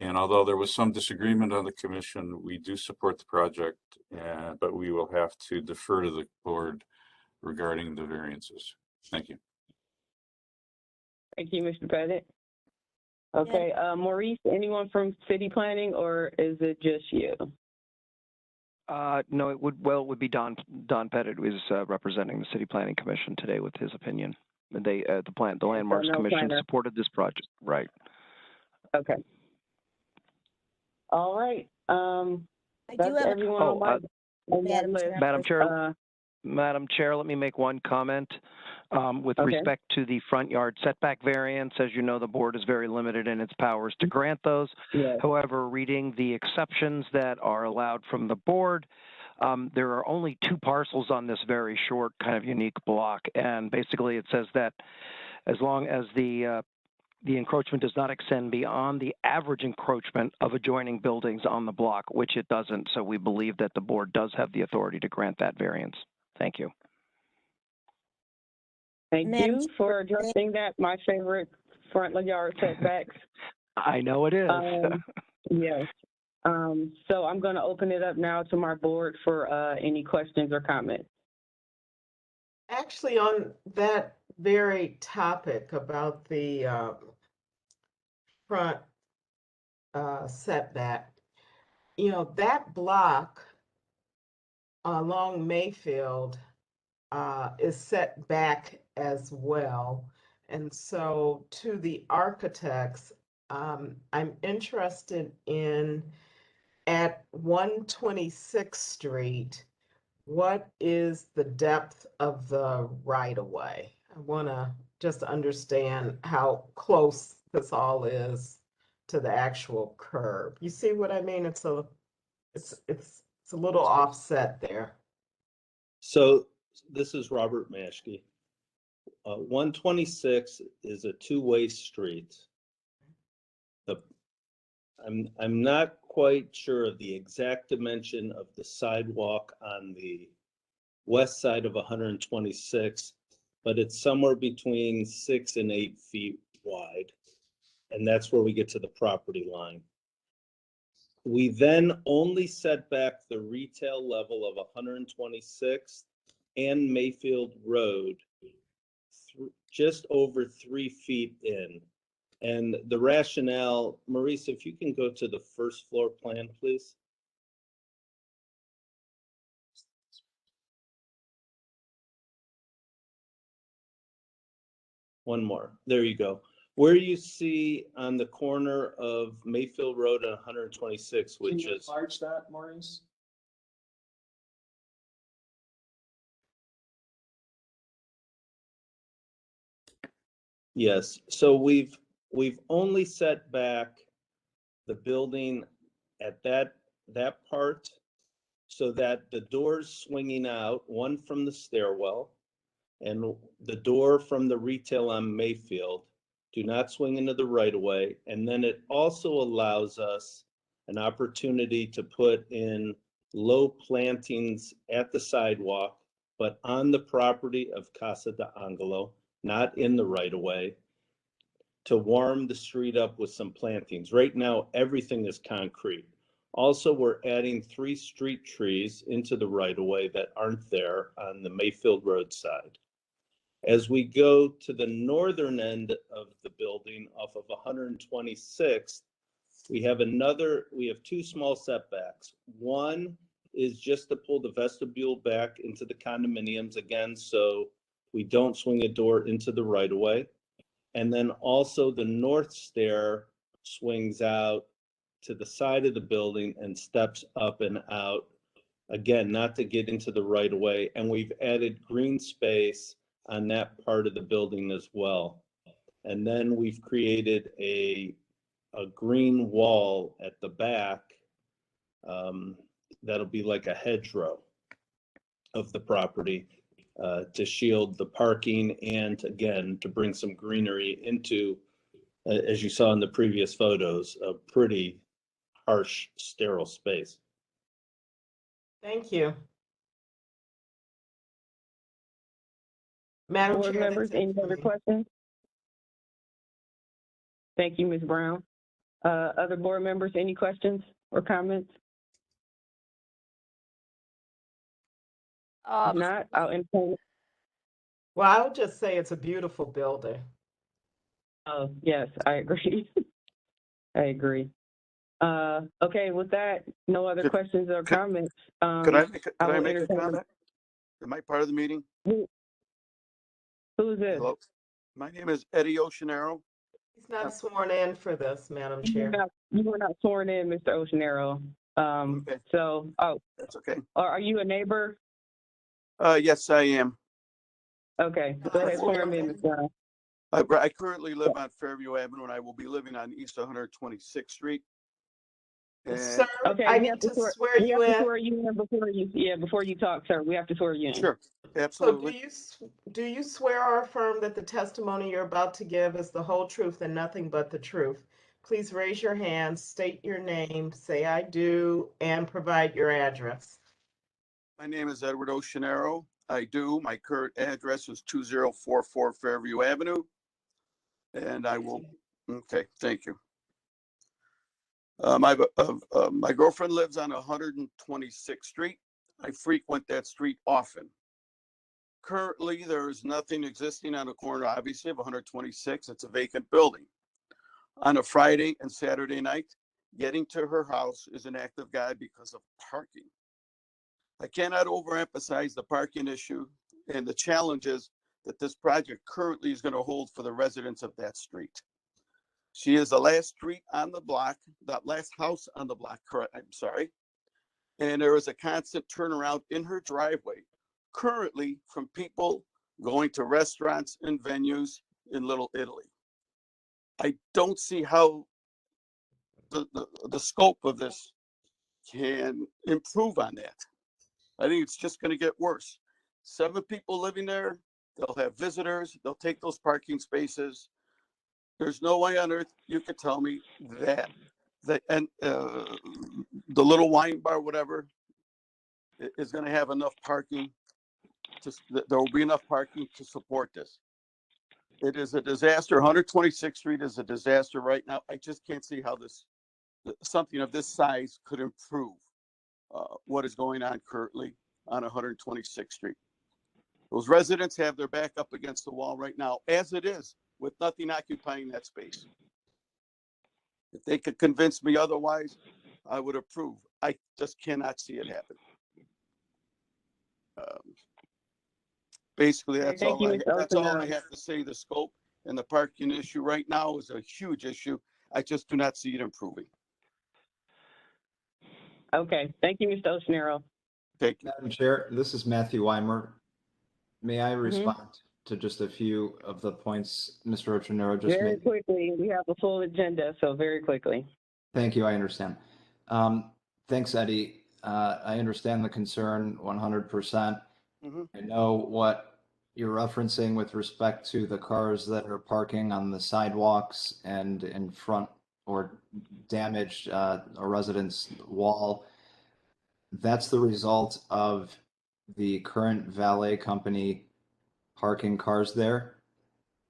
and although there was some disagreement on the Commission, we do support the project, but we will have to defer to the board regarding the variances. Thank you. Thank you, Mr. Pettit. Okay, Maurice, anyone from city planning, or is it just you? No, it would be Don Pettit, who is representing the City Planning Commission today with his opinion. The Landmarks Commission supported this project, right? Okay. All right. I That's do have everyone on my list. Madam Chair, let me make one comment with Okay. respect to the front yard setback variance. As you know, the board is very limited in its powers to grant those. Yes. However, reading the exceptions that are allowed from the board, there are only 2 parcels on this very short, kind of unique block, and basically it says that as long as the encroachment does not extend beyond the average encroachment of adjoining buildings on the block, which it doesn't. So we believe that the board does have the authority to grant that variance. Thank you. Thank you for addressing that. My favorite front yard setbacks. I know it is. Yes. So I'm going to open it up now to my board for any questions or comments. Actually, on that very topic about the front setback, you know, that block along Mayfield is set back as well. And so to the architects, I'm interested in at 126th Street, what is the depth of the right-of-way? I want to just understand how close this all is to the actual curb. You see what I mean? It's a little offset there. So this is Robert Maschke. 126 is a two-way street. I'm not quite sure of the exact dimension of the sidewalk on the west side of 126, but it's somewhere between 6 and 8 feet wide. And that's where we get to the property line. We then only set back the retail level of 126th and Mayfield Road just over 3 feet in. And the rationale, Maurice, if you can go to the first floor plan, please. One more. There you go. Where you see on the corner of Mayfield Road and 126, which Can you is enlarge that, Maurice? yes. So we've only set back the building at that part so that the doors swinging out, one from the stairwell and the door from the retail on Mayfield, do not swing into the right of way. And then it also allows us an opportunity to put in low plantings at the sidewalk, but on the property of Casa de Angelo, not in the right of way, to warm the street up with some plantings. Right now, everything is concrete. Also, we're adding 3 street trees into the right of way that aren't there on the Mayfield Road side. As we go to the northern end of the building off of 126th, we have 2 small setbacks. One is just to pull the vestibule back into the condominiums again, so we don't swing a door into the right of way. And then also the north stair swings out to the side of the building and steps up and out. Again, not to get into the right of way. And we've added green space on that part of the building as well. And then we've created a green wall at the back that'll be like a hedgerow of the property to shield the parking and, again, to bring some greenery into, as you saw in the previous photos, a pretty harsh, sterile space. Thank you. Madam Board Chair, members, any other questions? Thank you, Ms. Brown. Other board members, any questions or comments? If not, I'll entertain. Well, I would just say it's a beautiful building. Oh, yes, I agree. I agree. Okay, with that, no other questions or comments. Could I make I could I will make a entertain comment? Am I part of the meeting? who's this? Hello. My name is Eddie Oceanero. He's not sworn in for this, Madam Chair. You were not sworn in, Mr. Oceanero. Okay, So, that's okay. are you a neighbor? Yes, I am. Okay, go ahead, swear him in, Ms. Brown. I currently live on Fairview Avenue, and I will be living on East 126th Street. And Sir, Okay, I we have need to to swear, swear we you have to in. swear you in before you talk, sir. We have to swear you in. sure, So absolutely. do you swear or affirm that the testimony you're about to give is the whole truth and nothing but the truth? Please raise your hand, state your name, say I do, and provide your address. My name is Edward Oceanero. I do. My current address is 2044 Fairview Avenue. And I will, okay, thank you. My girlfriend lives on 126th Street. I frequent that street often. Currently, there is nothing existing on the corner, obviously, of 126. It's a vacant building. On a Friday and Saturday night, getting to her house is an act of God because of parking. I cannot overemphasize the parking issue and the challenges that this project currently is going to hold for the residents of that street. She is the last street on the block, that last house on the block, correct, I'm sorry. And there is a constant turnaround in her driveway currently from people going to restaurants and venues in Little Italy. I don't see how the scope of this can improve on that. I think it's just going to get worse. 7 people living there, they'll have visitors, they'll take those parking spaces. There's no way on earth you could tell me that the little wine bar, whatever, is going to have enough parking. There will be enough parking to support this. It is a disaster. 126th Street is a disaster right now. I just can't see how something of this size could improve what is going on currently on 126th Street. Those residents have their back up against the wall right now, as it is, with nothing occupying that space. If they could convince me otherwise, I would approve. I just cannot see it happen. Basically, that's Thank you, that's all I Oceanero. have to say. The scope and the parking issue right now is a huge issue. I just do not see it improving. Okay, thank you, Mr. Oceanero. Thank you. Madam Chair, this is Matthew Weimer. May I respond to just a few of the points Mr. Oceanero just Very made? quickly, we have a full agenda, so very quickly. Thank you, I understand. Thanks, Eddie. I understand the concern 100%. I know what you're referencing with respect to the cars that are parking on the sidewalks and in front or damaged a resident's wall. That's the result of the current valet company parking cars there.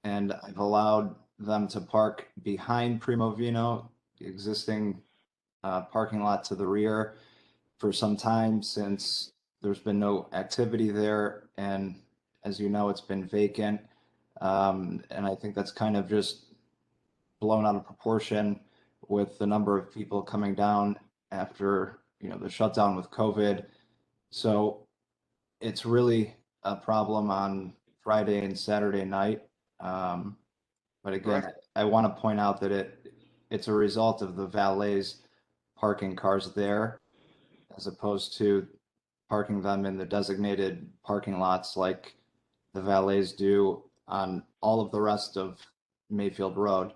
And I've allowed them to park behind Primo Vino, the existing parking lot to the rear, for some time since there's been no activity there. And as you know, it's been vacant. And I think that's kind of just blown out of proportion with the number of people coming down after, the shutdown with COVID. So it's really a problem on Friday and Saturday night. But again, I want to point out that it's a result of the valets parking cars there, as opposed to parking them in the designated parking lots like the valets do on all of the rest of Mayfield Road.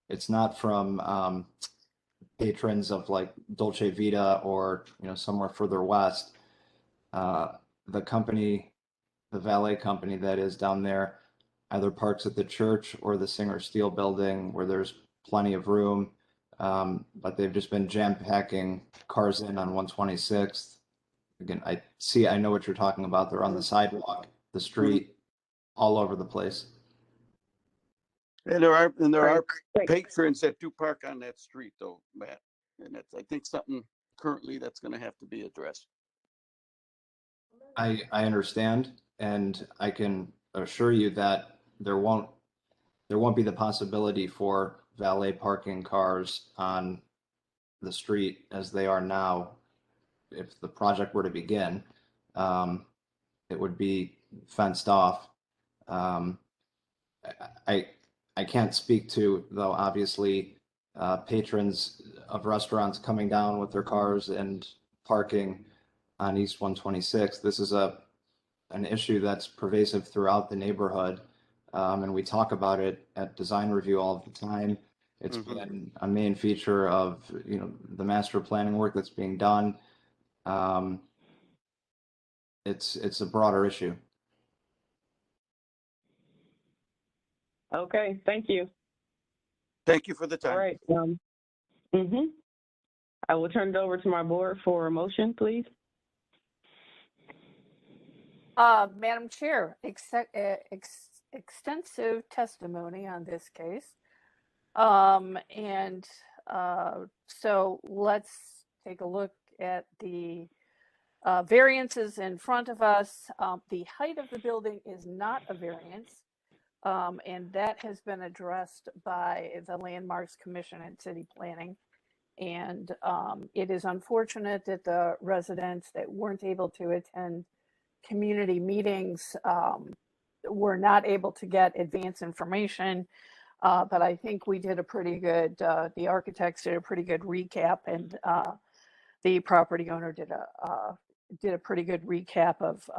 It's not from patrons of like Dolce Vita or somewhere further west. The company, the valet company that is down there, either parks at the church or the Singer Steel building where there's plenty of room. But they've just been jam packing cars in on 126th. Again, I know what you're talking about. They're on the sidewalk, the street, all over the place. And there are patrons that do park on that street, though, Matt. And that's, I think, something currently that's going to have to be addressed. I understand, and I can assure you that there won't be the possibility for valet parking cars on the street as they are now, if the project were to begin, it would be fenced off. I can't speak to, though, obviously, patrons of restaurants coming down with their cars and parking on East 126. This is an issue that's pervasive throughout the neighborhood, and we talk about it at design review all the time. It's been a main feature of the master planning work that's being done. It's a broader issue. Okay, thank you. Thank you for the time. All right. I will turn it over to my board for a motion, please. Madam Chair, extensive testimony on this case. So let's take a look at the variances in front of us. The height of the building is not a variance, and that has been addressed by the Landmarks Commission and City Planning. And it is unfortunate that the residents that weren't able to attend community meetings were not able to get advance information, but I think we did a pretty good, the architects did a pretty good recap, and the property owner did a pretty good recap of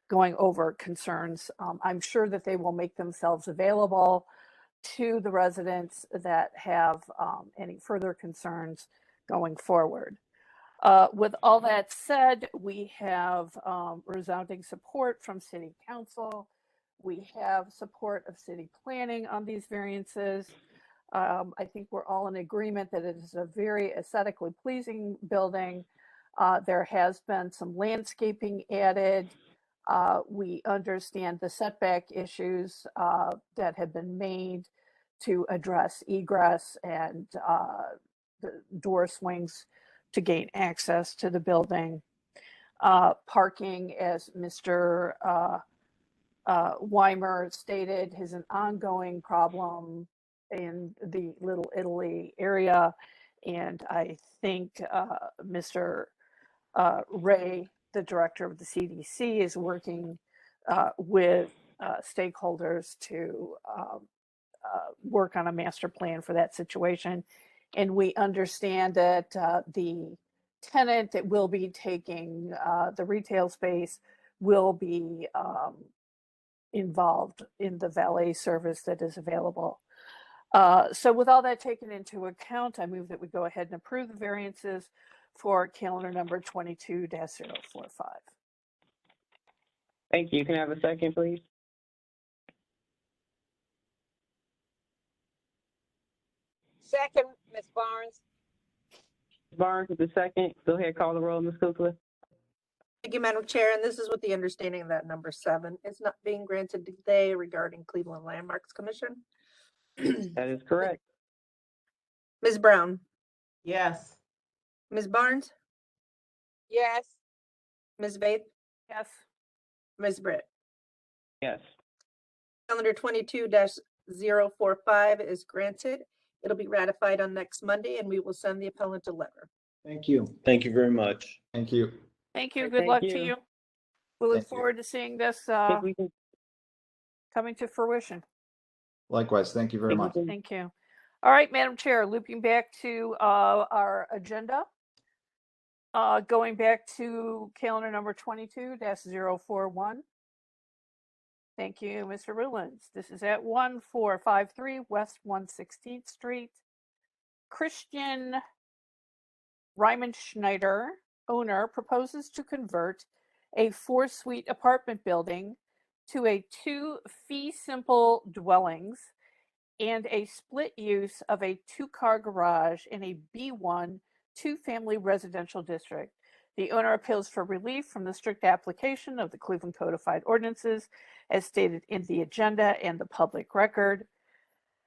going over concerns. I'm sure that they will make themselves available to the residents that have any further concerns going forward. With all that said, we have resounding support from City Council. We have support of City Planning on these variances. I think we're all in agreement that it is a very aesthetically pleasing building. There has been some landscaping added. We understand the setback issues that have been made to address egress and the door swings to gain access to the building. Parking, as Mr. Weimer stated, is an ongoing problem in the Little Italy area. And I think Mr. Ray, the director of the CDC, is working with stakeholders to work on a master plan for that situation. And we understand that the tenant that will be taking the retail space will be involved in the valet service that is available. So with all that taken into account, I move that we go ahead and approve the variances for calendar number 22-045. Thank you. Can I have a second, please? Second, Ms. Barnes. Barnes with the second. Go ahead, call the roll, Ms. Kukla. Thank you, Madam Chair. And this is with the understanding that number 7 is not being granted today regarding Cleveland Landmarks Commission. That is correct. Ms. Brown. Yes. Ms. Barnes. Yes. Ms. Vaith. Yes. Ms. Britt. Yes. Calendar 22-045 is granted. It'll be ratified on next Monday, and we will send the appellant a letter. Thank you. Thank you very much. Thank you. Thank you. Good luck to you. We look forward to seeing this coming to fruition. Likewise. Thank you very much. Thank you. All right, Madam Chair, looping back to our agenda. Going back to calendar number 22-041. Thank you, Mr. Ruland. This is at 1453 West 116th Street. Christian Ryman Schneider, owner, proposes to convert a 4-suite apartment building to a 2 fee simple dwellings and a split use of a 2-car garage in a B1 2-family residential district. The owner appeals for relief from the strict application of the Cleveland Codified Ordinances as stated in the agenda and the public record,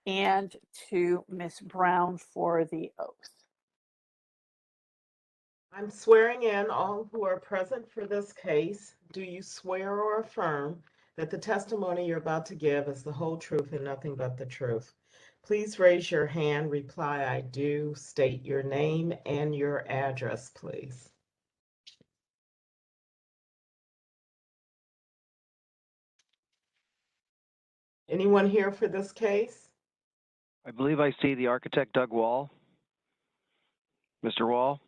and to Ms. Brown for the oath. I'm swearing in all who are present for this case. Do you swear or affirm that the testimony you're about to give is the whole truth and nothing but the truth? Please raise your hand, reply I do, state your name and your address, please. Anyone here for this case? I believe I see the architect, Doug Wall. Mr. Wall?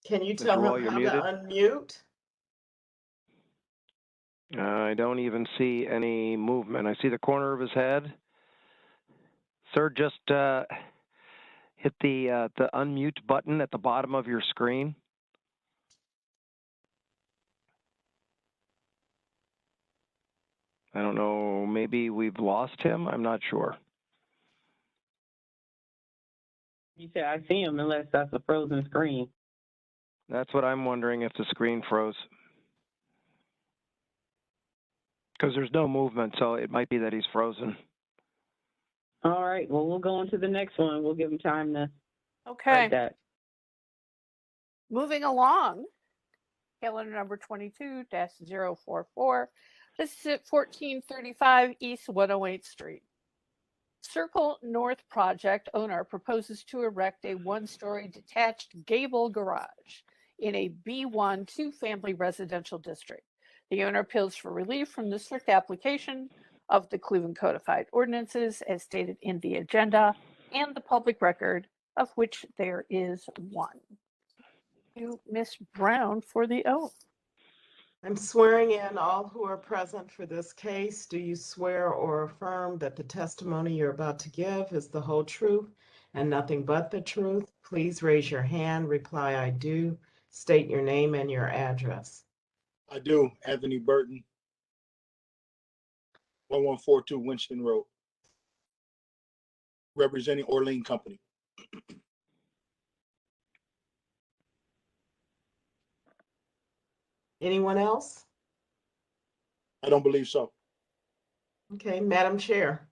Can you tell Wall, him you're how muted. to unmute? I don't even see any movement. I see the corner of his head. Sir, just hit the unmute button at the bottom of your screen. I don't know, maybe we've lost him? I'm not sure. You said I see him unless that's a frozen screen. That's what I'm wondering, if the screen froze. Because there's no movement, so it might be that he's frozen. All right, well, we'll go on to the next one. We'll give him time to Okay. write that. Moving along, calendar number 22-044. This is at 1435 East 108th Street. Circle North project owner proposes to erect a one-story detached gable garage in a B1 two-family residential district. The owner appeals for relief from the strict application of the Cleveland Codified Ordinances as stated in the agenda and the public record, of which there is one. To Ms. Brown for the oath. I'm swearing in all who are present for this case. Do you swear or affirm that the testimony you're about to give is the whole truth and nothing but the truth? Please raise your hand, reply I do, state your name and your address. I do. Anthony Burton, 1142 Winston Road, representing Orlean Company. Anyone else? I don't believe so. Okay, Madam Chair.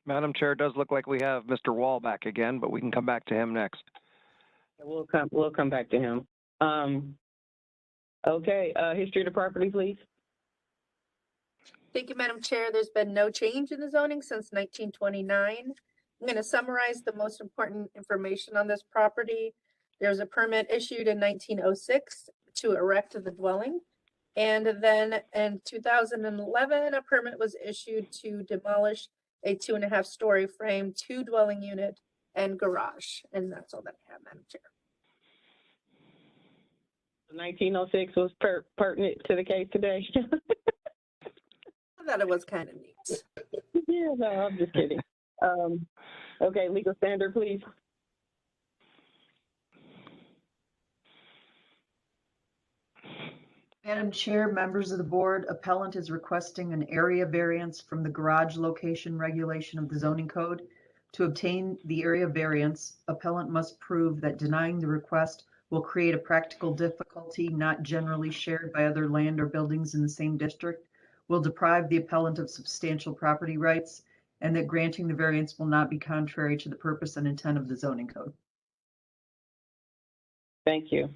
Madam Chair, it does look like we have Mr. Wall back again, but we can come back to him next. We'll come back to him. Okay, history of the property, please. Thank you, Madam Chair. There's been no change in the zoning since 1929. I'm going to summarize the most important information on this property. There's a permit issued in 1906 to erect the dwelling. And then in 2011, a permit was issued to demolish a 2.5-story frame, 2-dwelling unit and garage. And that's all that I have, Madam Chair. 1906 was pertinent to the case today. I thought it was kind of neat. Yeah, no, I'm just kidding. Okay, legal standard, please. Madam Chair, members of the board, appellant is requesting an area variance from the garage location regulation of the zoning code. To obtain the area variance, appellant must prove that denying the request will create a practical difficulty not generally shared by other land or buildings in the same district, will deprive the appellant of substantial property rights, and that granting the variance will not be contrary to the purpose and intent of the zoning code. Thank you.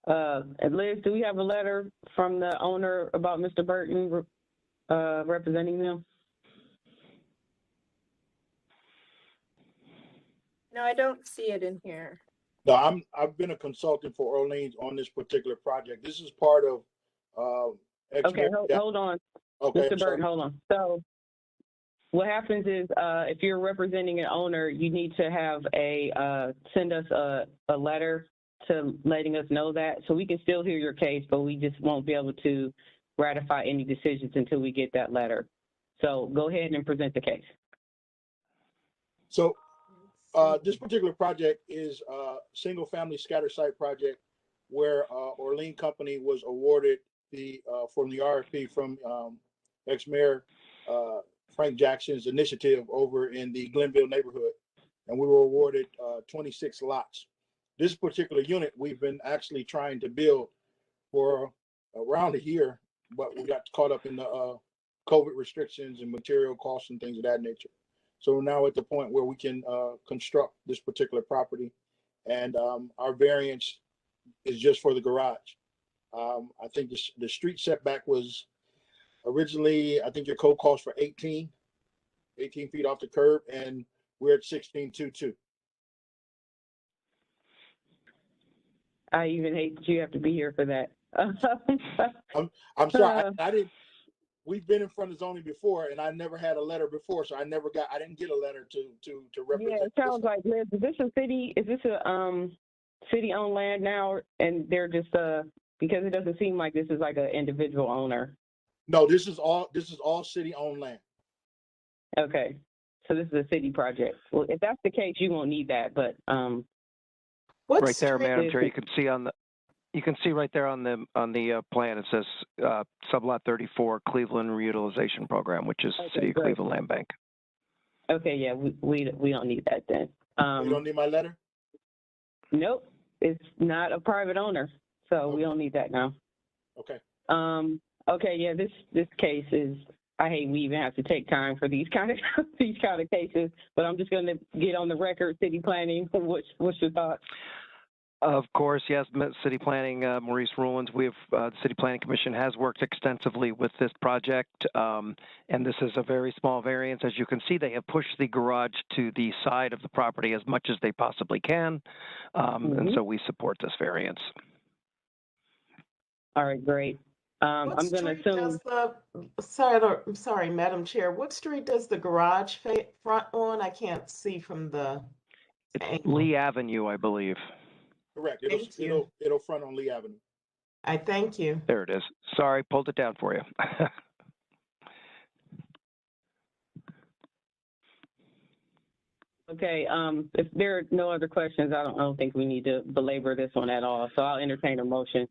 And Liz, do we have a letter from the owner about Mr. Burton representing them? No, I don't see it in here. No, I've been a consultant for Orleans on this particular project. This is part of Okay, hold on. Okay, Mr. Burton, hold on. So what happens is if you're representing an owner, you need to have send us a letter to letting us know that, so we can still hear your case, but we just won't be able to ratify any decisions until we get that letter. So go ahead and present the case. So this particular project is a single family scatter site project where Orlean Company was awarded from the RFP from ex-mayor Frank Jackson's initiative over in the Glenville neighborhood. And we were awarded 26 lots. This particular unit we've been actually trying to build for around a year, but we got caught up in the COVID restrictions and material costs and things of that nature. So now at the point where we can construct this particular property, and our variance is just for the garage. I think the street setback was originally, I think your code calls for 18 feet off the curb, and we're at 16.22. I even hate that you have to be here for that. I'm sorry, I didn't. We've been in front of zoning before, and I never had a letter before, so I didn't get a letter to represent. Yeah, it sounds like, Liz, is this a city-owned land now, and they're just because it doesn't seem like this is like an individual owner. No, this is all city-owned land. Okay, so this is a city project. Well, if that's the case, you won't need that, but right there, Madam Chair, you can see right there on the plan, it says sublot 34 Cleveland Reutilization Program, which is City of Cleveland Land Bank. Okay, yeah, we don't need that then. You don't need my letter? Nope, it's not a private owner, so we don't need that now. Okay. Okay, yeah, this case is, I hate we even have to take time for these kind of cases, but I'm just going to get on the record, city planning. What's your thoughts? Of course, yes, City Planning, Maurice Rulins, the City Planning Commission has worked extensively with this project, and this is a very small variance. As you can see, they have pushed the garage to the side of the property as much as they possibly can, and so we support this variance. All right, great. I'm going to assume. Sorry, Madam Chair. What street does the garage front on? I can't see from the angle. Lee Avenue, I believe. Correct. It'll front on Lee Avenue. I thank you. There it is. Sorry, pulled it down for you. Okay. If there are no other questions, I don't think we need to belabor this one at all. So I'll entertain a motion.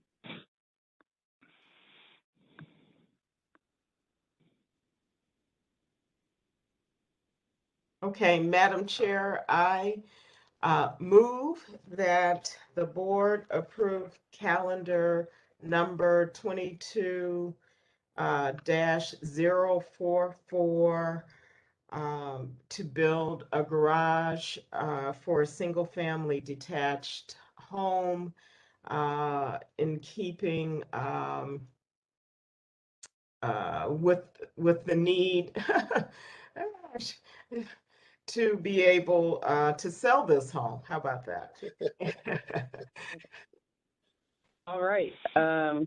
Okay, Madam Chair, I move that the board approve calendar number 22-044 to build a garage for a single-family detached home in keeping with the need to be able to sell this home. How about that? All right. Well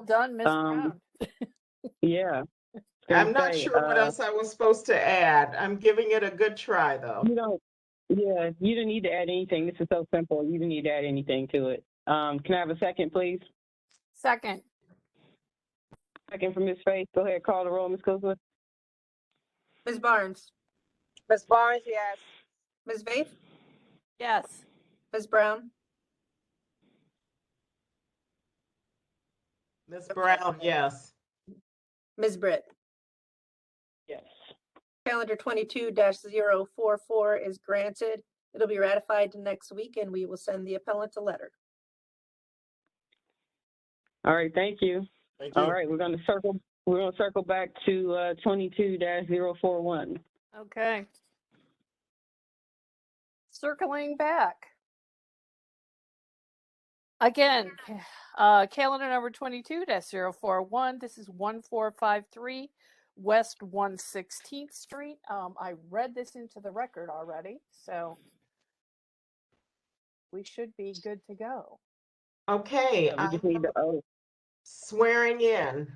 done, Ms. Brown. Yeah. I'm not sure what else I was supposed to add. I'm giving it a good try, though. You don't need to add anything. This is so simple. You don't need to add anything to it. Can I have a second, please? Second. Second from Ms. Faith. Go ahead, call the roll, Ms. Kuzma. Ms. Barnes? Ms. Barnes, yes. Ms. Faith? Yes. Ms. Brown? Ms. Brown, yes. Ms. Britt? Yes. Calendar 22-044 is granted. It'll be ratified next week, and we will send the appellant a letter. All right, thank you. Thank you. All right, we're going to circle back to 22-041. Okay. Circling back. Again, calendar number 22-041. This is 1453 West 116th Street. I read this into the record already, so we should be good to go. Okay, We just need the oath. Swearing in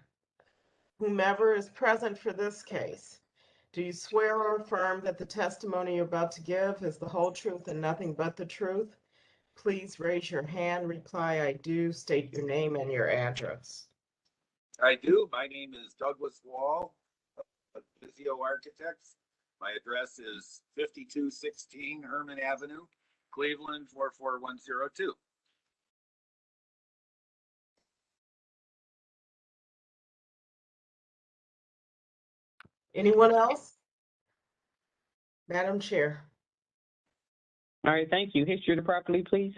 whomever is present for this case. Do you swear or affirm that the testimony you're about to give is the whole truth and nothing but the truth? Please raise your hand, reply, I do, state your name and your address. I do. My name is Douglas Wall, Visio Architects. My address is 5216 Herman Avenue, Cleveland 44102. Anyone else? Madam Chair. All right, thank you. History of the property, please.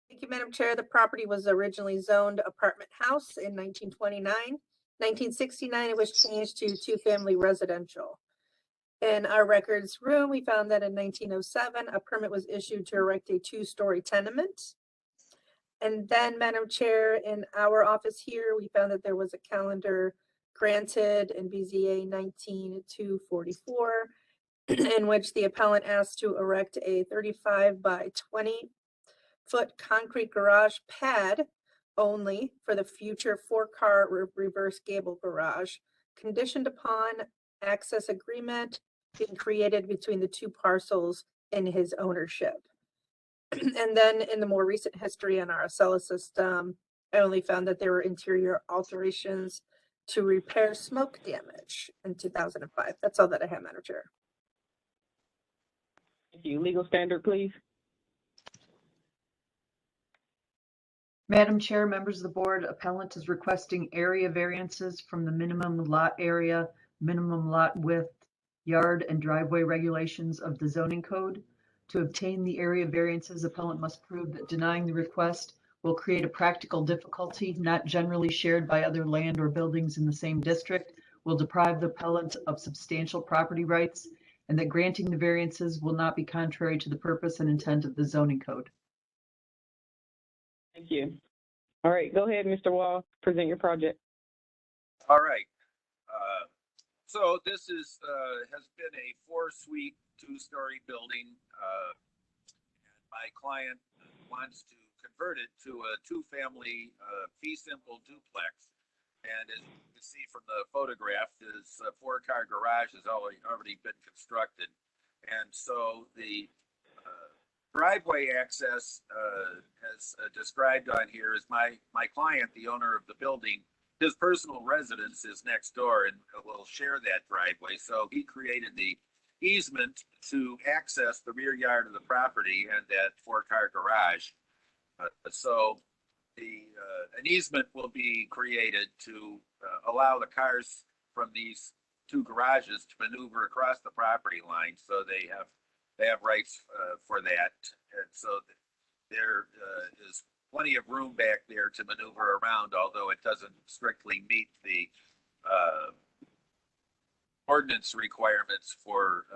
Thank you, Madam Chair. The property was originally zoned apartment house in 1929. 1969, it was changed to two-family residential. In our records room, we found that in 1907, a permit was issued to erect a two-story tenement. And then, Madam Chair, in our office here, we found that there was a calendar granted in BZA 19244, in which the appellant asked to erect a 35 by 20 foot concrete garage pad only for the future 4-car reverse gable garage, conditioned upon access agreement being created between the two parcels in his ownership. And then in the more recent history in our Acela system, I only found that there were interior alterations to repair smoke damage in 2005. That's all that I have, Madam Chair. Thank you. Legal standard, please. Madam Chair, members of the board, appellant is requesting area variances from the minimum lot area, minimum lot width, yard and driveway regulations of the zoning code. To obtain the area variances, appellant must prove that denying the request will create a practical difficulty not generally shared by other land or buildings in the same district, will deprive the appellant of substantial property rights, and that granting the variances will not be contrary to the purpose and intent of the zoning code. Thank you. All right, go ahead, Mr. Wall, present your project. All right. So this is has been a 4-suite, 2-story building. And my client wants to convert it to a 2-family fee simple duplex. And as you can see from the photograph, this 4-car garage has already been constructed. And so the driveway access, as described on here, is my client, the owner of the building. His personal residence is next door and will share that driveway. So he created the easement to access the rear yard of the property and that 4-car garage. So an easement will be created to allow the cars from these 2 garages to maneuver across the property line. So they have rights for that. And so there is plenty of room back there to maneuver around, although it doesn't strictly meet the ordinance requirements for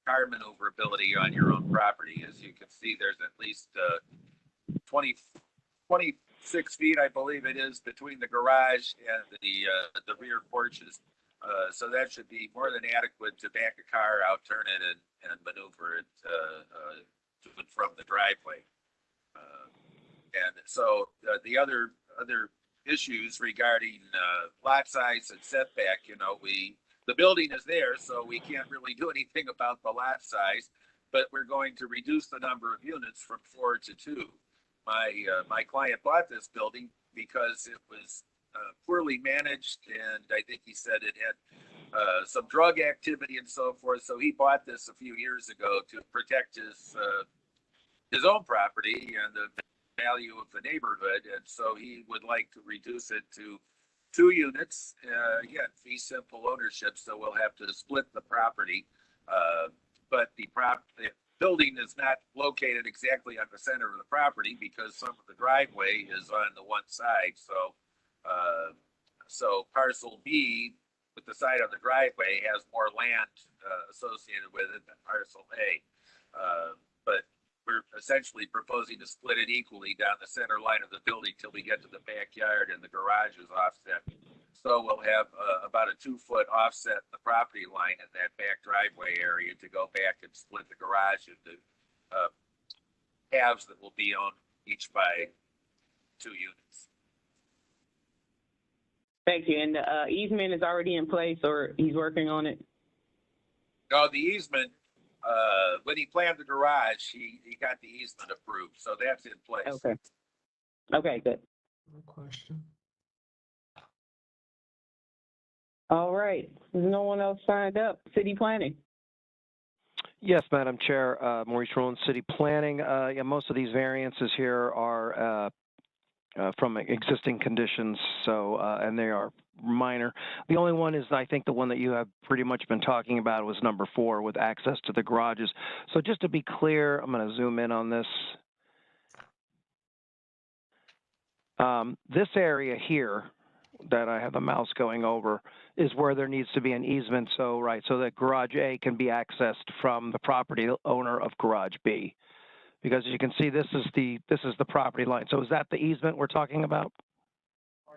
car maneuverability on your own property. As you can see, there's at least 26 feet, I believe it is, between the garage and the rear porches. So that should be more than adequate to back a car out, turn it, and maneuver it to and from the driveway. And so the other issues regarding lot size and setback, the building is there, so we can't really do anything about the lot size, but we're going to reduce the number of units from 4 to 2. My client bought this building because it was poorly managed, and I think he said it had some drug activity and so forth. So he bought this a few years ago to protect his own property and the value of the neighborhood, and so he would like to reduce it to 2 units. Again, fee simple ownership, so we'll have to split the property, but the building is not located exactly on the center of the property because some of the driveway is on the one side. So parcel B, with the side of the driveway, has more land associated with it than parcel A. But we're essentially proposing to split it equally down the center line of the building till we get to the backyard and the garage is offset. So we'll have about a 2-foot offset in the property line in that back driveway area to go back and split the garage into halves that will be owned each by 2 units. Thank you. And the easement is already in place, or he's working on it? No, the easement, when he planned the garage, he got the easement approved, so that's in place. Okay. Okay, good. No question. All right. No one else signed up. City Planning. Yes, Madam Chair, Maurice Rowland, City Planning. Yeah, most of these variances here are from existing conditions, so and they are minor. The only one is, I think, the one that you have pretty much been talking about was number 4 with access to the garages. So just to be clear, I'm going to zoom in on this. This area here, that I have the mouse going over is where there needs to be an easement. So, right, so that garage A can be accessed from the property owner of garage B. Because as you can see, this is the property line. So is that the easement we're talking about?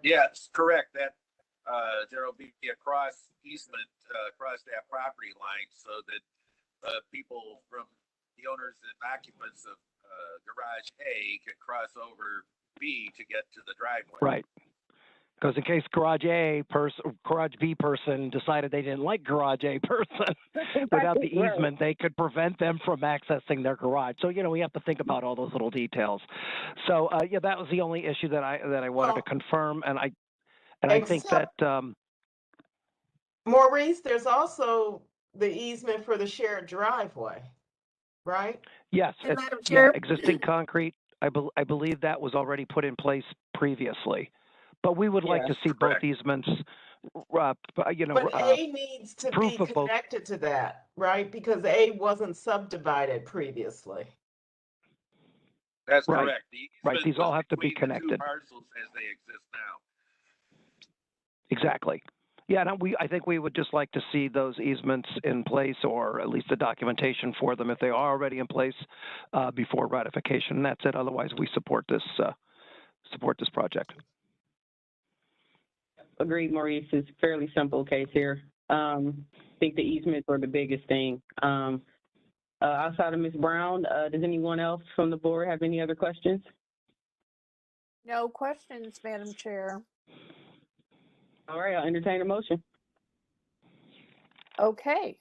Yes, correct. That there will be a cross easement across that property line so that people from the owners and occupants of garage A can cross over B to get to the driveway. Right. Because in case garage B person decided they didn't like garage A person, without the easement, they could prevent them from accessing their garage. So, we have to think about all those little details. So, yeah, that was the only issue that I wanted to confirm, and I think that Maurice, there's also the easement for the shared driveway, right? yes, And Madam Chair, existing concrete. I believe that was already put in place previously. But we would like to see both easements, But A needs to be connected to that, right? Because A wasn't subdivided previously. That's Right. correct. Right. These all have to be connected. The two parcels as they exist now. Exactly. Yeah, I think we would just like to see those easements in place, or at least the documentation for them if they are already in place before ratification. And that's it. Otherwise, we support this project. Agreed, Maurice. It's a fairly simple case here. I think the easements are the biggest thing. Outside of Ms. Brown, does anyone else from the board have any other questions? No questions, Madam Chair. All right, I'll entertain a motion. Okay.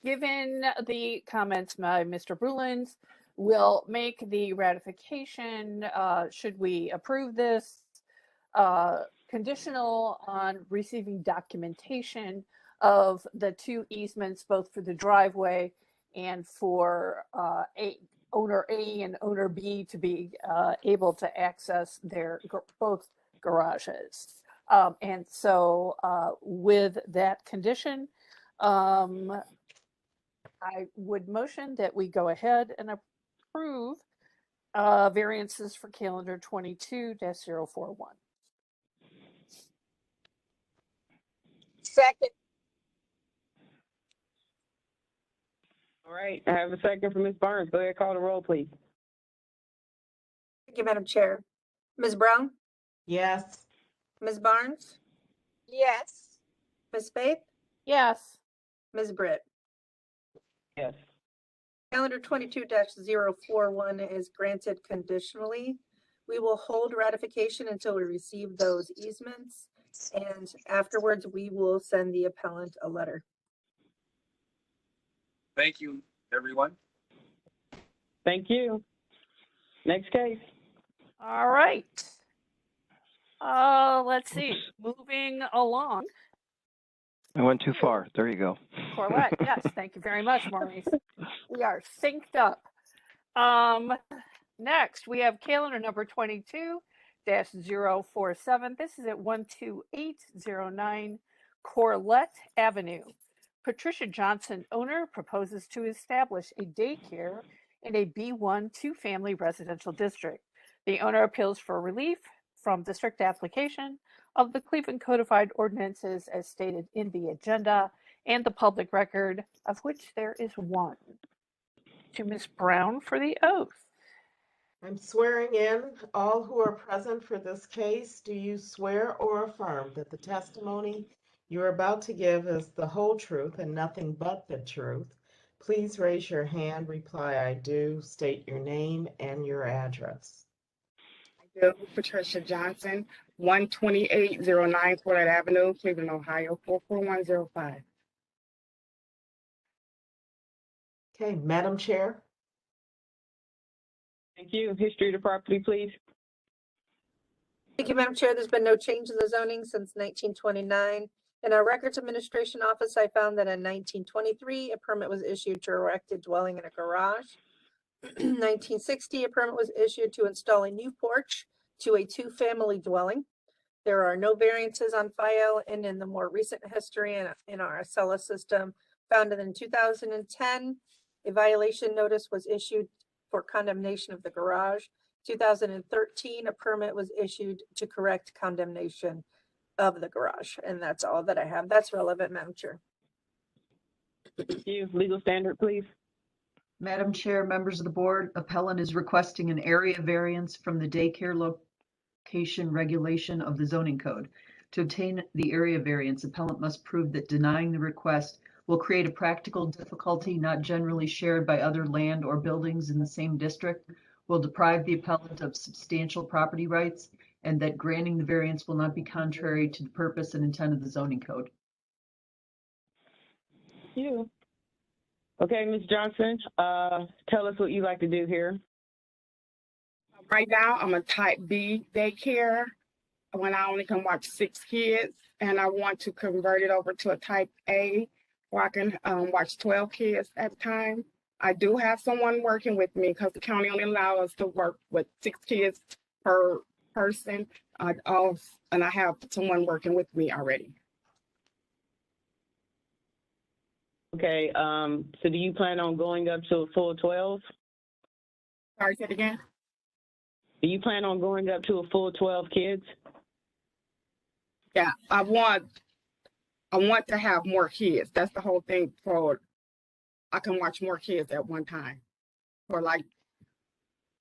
Given the comments by Mr. Brulins, we'll make the ratification, should we approve this, conditional on receiving documentation of the two easements, both for the driveway and for owner A and owner B to be able to access their both garages. And so with that condition, I would motion that we go ahead and approve variances for calendar 22-041. Second. All right, I have a second from Ms. Barnes. Go ahead, call the roll, please. thank you, Madam Chair. Ms. Brown, Yes. Ms. Barnes, Yes. Ms. Faith, Yes. Ms. Britt. Yes. Calendar 22-041 is granted conditionally. We will hold ratification until we receive those easements, and afterwards we will send the appellant a letter. Thank you, everyone. Thank you. Next case. All right. Let's see. Moving along. I went too far. There you go. Corlett, yes, thank you very much, Maurice. We are synced up. Next, we have calendar number 22-047. This is at 12809 Corlett Avenue. Patricia Johnson, owner, proposes to establish a daycare in a B1 two-family residential district. The owner appeals for relief from district application of the Cleveland Codified Ordinances as stated in the agenda and the public record, of which there is one. To Ms. Brown for the oath. I'm swearing in all who are present for this case. Do you swear or affirm that the testimony you're about to give is the whole truth and nothing but the truth? Please raise your hand, reply I do, state your name and your address. I do. Patricia Johnson, 12809 Corlett Avenue, Cleveland, Ohio, 44105. Okay, Madam Chair. Thank you. History of the property, please. Thank you, Madam Chair. There's been no change in the zoning since 1929. In our Records Administration Office, I found that in 1923, a permit was issued to erect a dwelling in a garage. 1960, a permit was issued to install a new porch to a two-family dwelling. There are no variances on file, and in the more recent history in our Acela system, found that in 2010, a violation notice was issued for condemnation of the garage 2013, a permit was issued to correct condemnation of the garage. And that's all that I have. That's relevant, Madam Chair. Thank you. Legal standard, please. Madam Chair, members of the board, appellant is requesting an area variance from the daycare location regulation of the zoning code. To obtain the area variance, appellant must prove that denying the request will create a practical difficulty not generally shared by other land or buildings in the same district, will deprive the appellant of substantial property rights, and that granting the variance will not be contrary to the purpose and intent of the zoning code. Thank you. Okay, Ms. Johnson, tell us what you like to do here. Right now, I'm a type B daycare when I only can watch 6 kids, and I want to convert it over to a type A where I can watch 12 kids at a time. I do have someone working with me because the county only allows us to work with 6 kids per person. And I have someone working with me already. Okay, so do you plan on going up to a full 12? Sorry, say it again. Do you plan on going up to a full 12 kids? Yeah, I want to have more kids. That's the whole thing. For I can watch more kids at one time. For like,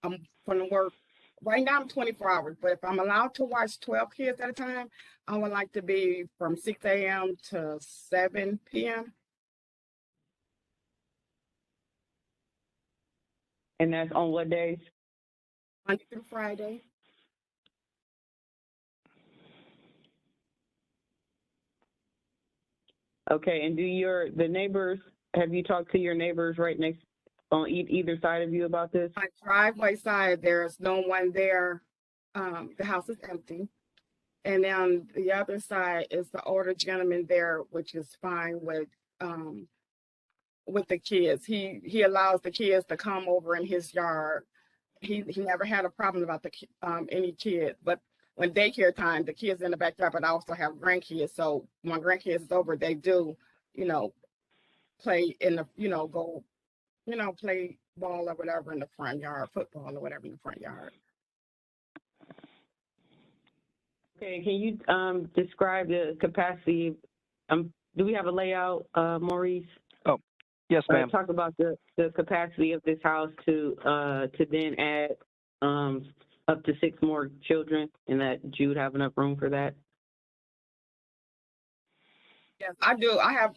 I'm going to work. Right now, I'm 24 hours, but if I'm allowed to watch 12 kids at a time, I would like to be from 6 a.m. to 7 p.m. And that's on what days? Monday through Friday. Okay, and do the neighbors, have you talked to your neighbors right next on either side of you about this? My driveway side, there's no one there. The house is empty. And then the other side is the older gentleman there, which is fine with the kids. He allows the kids to come over in his yard. He never had a problem about any kids, but when daycare time, the kids in the backyard, but I also have grandkids. So when grandkids is over, they do, play in the, go, play ball or whatever in the front yard, football or whatever in the front yard. Okay, can you describe the capacity? Do we have a layout, Maurice? Oh, yes, ma'am. Talk about the capacity of this house to then add up to 6 more children, and that you would have enough room for that. Yes, I do. I have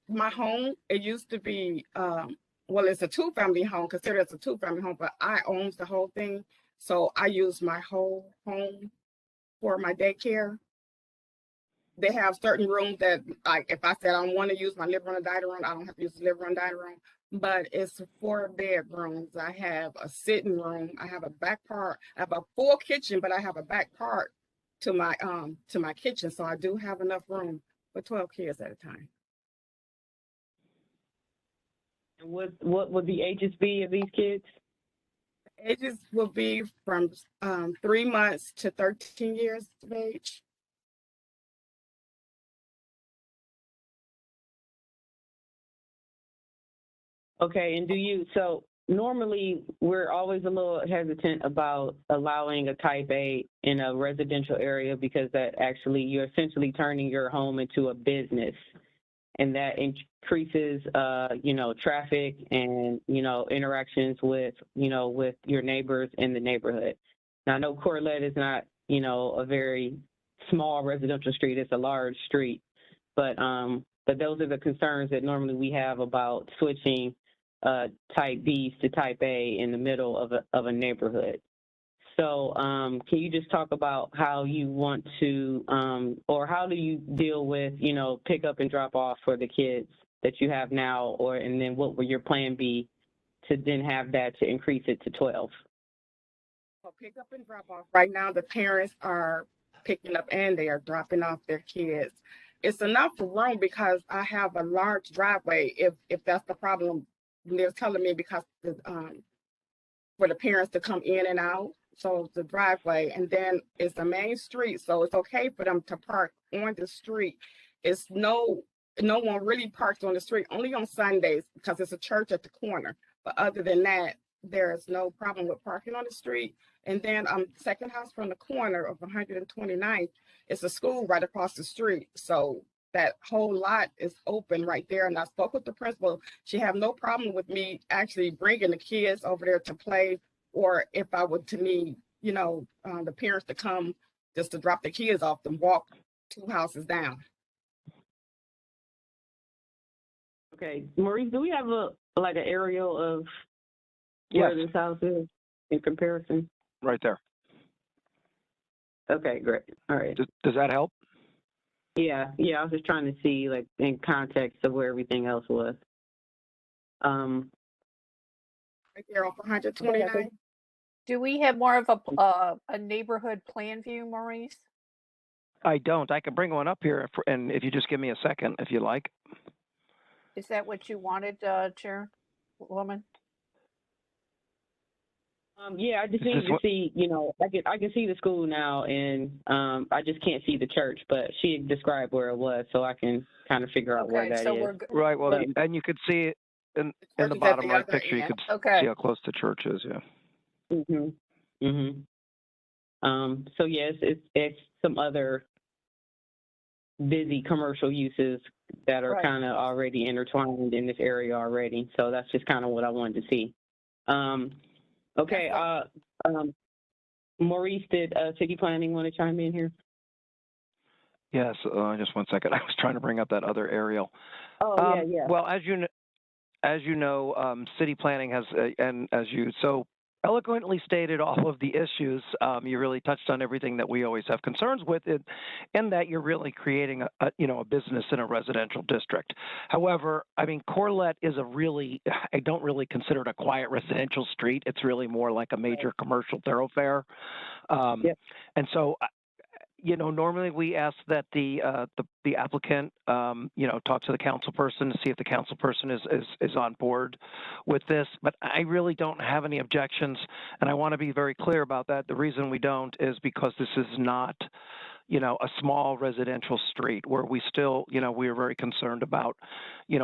my home. It used to be well, it's a 2-family home, considered as a 2-family home, but I own the whole thing, so I use my whole home for my daycare. They have certain rooms that, like, if I said I don't want to use my living room and dining room, I don't have to use the living room and dining room. But it's 4 bedrooms. I have a sitting room. I have a back part. I have a full kitchen, but I have a back part to my kitchen. So I do have enough room for 12 kids at a time. And what would the ages be of these kids? Ages will be from 3 months to 13 years of age. Okay, and so normally we're always a little hesitant about allowing a type A in a residential area because that actually, you're essentially turning your home into a business, and that increases, traffic and, interactions with your neighbors in the neighborhood. Now, I know Corlett is not, a very small residential street. It's a large street, but those are the concerns that normally we have about switching type Bs to type A in the middle of a neighborhood. So can you just talk about how you want to, or how do you deal with, pick up and drop off for the kids that you have now, and then what will your plan be to then have that to increase it to 12? Well, pick up and drop off. Right now, the parents are picking up and they are dropping off their kids. It's enough room because I have a large driveway. If that's the problem, they're telling me because for the parents to come in and out. So the driveway, and then it's the main street, so it's okay for them to park on the street. It's no one really parks on the street, only on Sundays because it's a church at the corner. But other than that, there's no problem with parking on the street. And then second house from the corner of 129th, it's a school right across the street. So that whole lot is open right there. And I spoke with the principal. She have no problem with me actually bringing the kids over there to play, or if I would to need, the parents to come just to drop the kids off and walk 2 houses down. Okay, Maurice, do we have an aerial of where this house is in comparison? Right there. Okay, great. All right. Does that help? Yeah. I was just trying to see in context of where everything else was. Right there off 129. Do we have more of a neighborhood plan view, Maurice? I don't. I can bring one up here, and if you just give me a second, if you like. Is that what you wanted, Chairwoman? Yeah, I just need to see, I can see the school now, and I just can't see the church, but she described where it was, so I can kind of figure out where that is. Right, well, and you could see it in the bottom right picture, you could see how close the church is, yeah. So yes, it's some other busy commercial uses that are kind of already intertwined in this area already. So that's just kind of what I wanted to see. Okay. Maurice, did city planning want to chime in here? Yes. Just 1 second. I was trying to bring up that other aerial. Oh, yeah. Well, as you know, city planning has, and as you so eloquently stated all of the issues, you really touched on everything that we always have concerns with, in that you're really creating a business in a residential district. However, I mean, Corlett is I don't really consider it a quiet residential street. It's really more like a major commercial thoroughfare. And so, normally we ask that the applicant, talk to the council person to see if the council person is on board with this. But I really don't have any objections, and I want to be very clear about that. The reason we don't is because this is not, a small residential street where we still, we are very concerned about,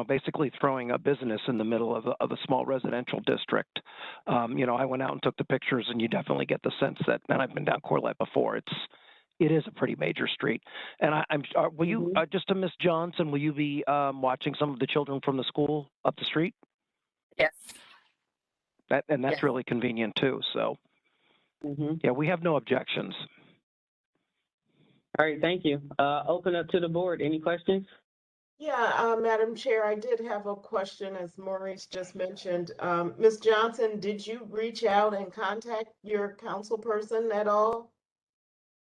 basically throwing a business in the middle of a small residential district. I went out and took the pictures, and you definitely get the sense that, and I've been down Corlett before, it is a pretty major street. And will you, just to Ms. Johnson, will you be watching some of the children from the school up the street? Yes. That's really convenient too. So, yeah, we have no objections. All right, thank you. Open up to the board. Any questions? Yeah, Madam Chair, I did have a question, as Maurice just mentioned. Ms. Johnson, did you reach out and contact your council person at all?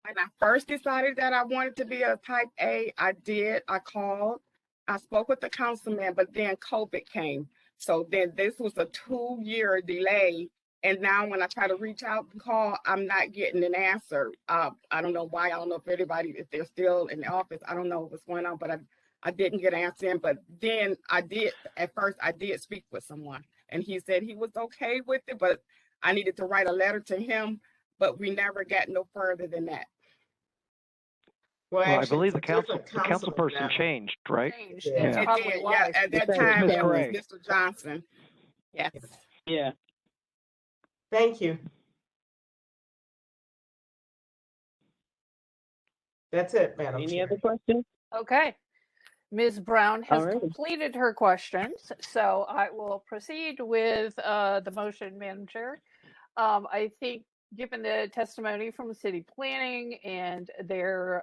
When I first decided that I wanted to be a type A, I did. I called. I spoke with the councilman, but then COVID came. So then this was a 2-year delay. And now when I try to reach out and call, I'm not getting an answer. I don't know why. I don't know if they're still in the office. I don't know what's going on, but I didn't get an answer in. But then at first I did speak with someone, and he said he was okay with it, but I needed to write a letter to him, but we never got no further than that. Well, I believe the council person now changed, right? Changed. Yeah, at that time it was Mr. Johnson. Yes. Yeah. Thank you. That's it, Madam Chair. Any other questions? Okay. Ms. Brown has completed her questions, so I will proceed with the motion, Madam Chair. I think, given the testimony from the city planning and their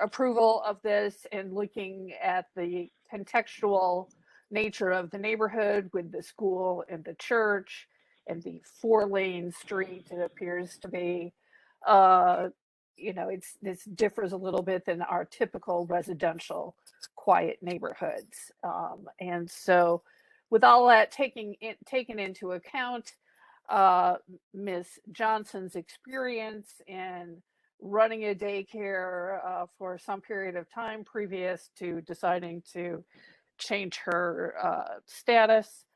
approval of this, and looking at the contextual nature of the neighborhood with the school and the church and the 4-lane street, it appears to be, this differs a little bit than our typical residential quiet neighborhoods. And so with all that taken into account, Ms. Johnson's experience in running a daycare for some period of time previous to deciding to change her status,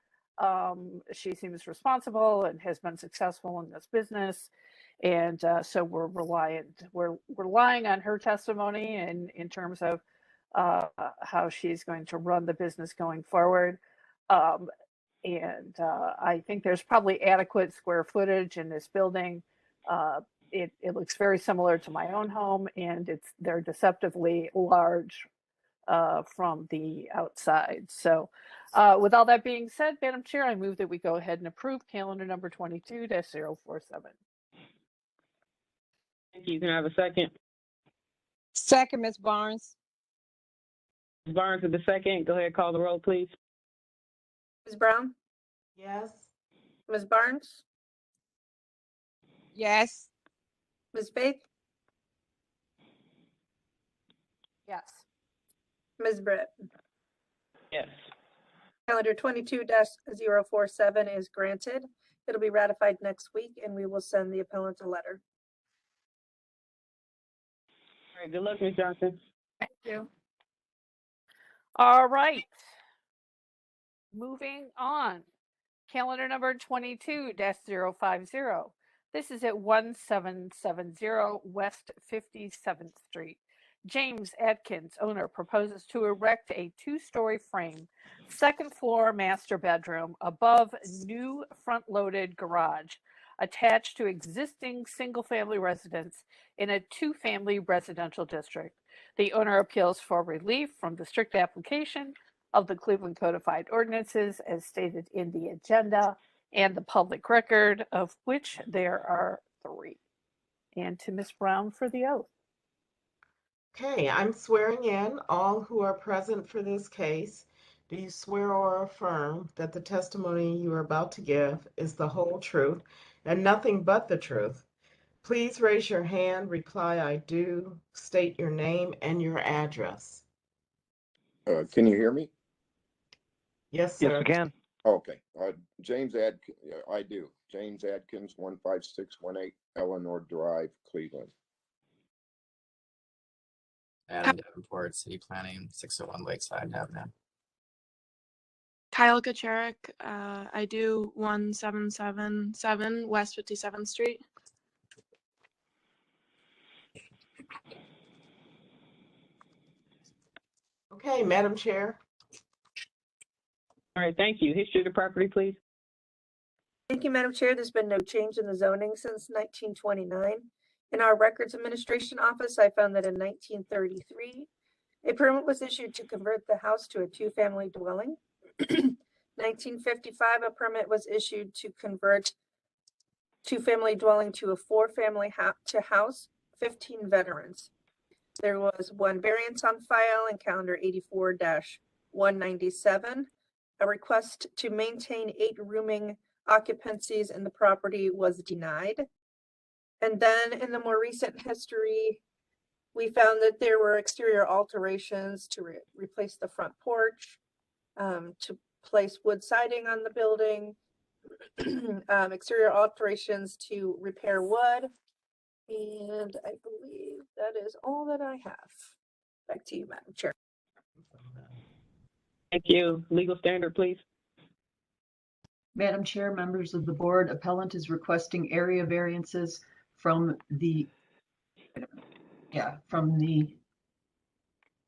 she seems responsible and has been successful in this business. And so we're relying on her testimony in terms of how she's going to run the business going forward. And I think there's probably adequate square footage in this building. It looks very similar to my own home, and they're deceptively large from the outside. So with all that being said, Madam Chair, I move that we go ahead and approve calendar number 22-047. Thank you. Can I have a second? Second, Ms. Barnes. Ms. Barnes with the second. Go ahead, call the roll, please. Ms. Brown? Yes. Ms. Barnes? Yes. Ms. Faith? Yes. Ms. Britt? Yes. Calendar 22-047 is granted. It'll be ratified next week, and we will send the appellant a letter. All right, good luck, Ms. Johnson. Thank you. All right. Moving on. Calendar number 22-050. This is at 1770 West 57th Street. James Adkins, owner, proposes to erect a 2-story frame, second floor master bedroom above new front-loaded garage attached to existing single-family residence in a 2-family residential district. The owner appeals for relief from the strict application of the Cleveland Codified Ordinances as stated in the agenda and the public record, of which there are 3. And to Ms. Brown for the oath. Okay, I'm swearing in all who are present for this case. Do you swear or affirm that the testimony you are about to give is the whole truth and nothing but the truth? Please raise your hand, reply I do, state your name and your address. Can you hear me? Yes, Yes, sir. we can. Okay. James Adkins, I do. James Adkins, 15618 Eleanor Drive, Cleveland. Adam Davenport, City Planning, 601 Lakeside Avenue. Kyle Kacharik, I do 1777 West 57th Street. Okay, Madam Chair. All right, thank you. History of the property, please. Thank you, Madam Chair. There's been no change in the zoning since 1929. In our Records Administration Office, I found that in 1933, a permit was issued to convert the house to a 2-family dwelling. 1955, a permit was issued to convert 2-family dwelling to a 4-family house, 15 veterans. There was 1 variance on file in calendar 84-197. A request to maintain 8 rooming occupancies in the property was denied. And then in the more recent history, we found that there were exterior alterations to replace the front porch, to place wood siding on the building, exterior alterations to repair wood. And I believe that is all that I have. Back to you, Madam Chair. Thank you. Legal standard, please. Madam Chair, members of the board, appellant is requesting area variances from the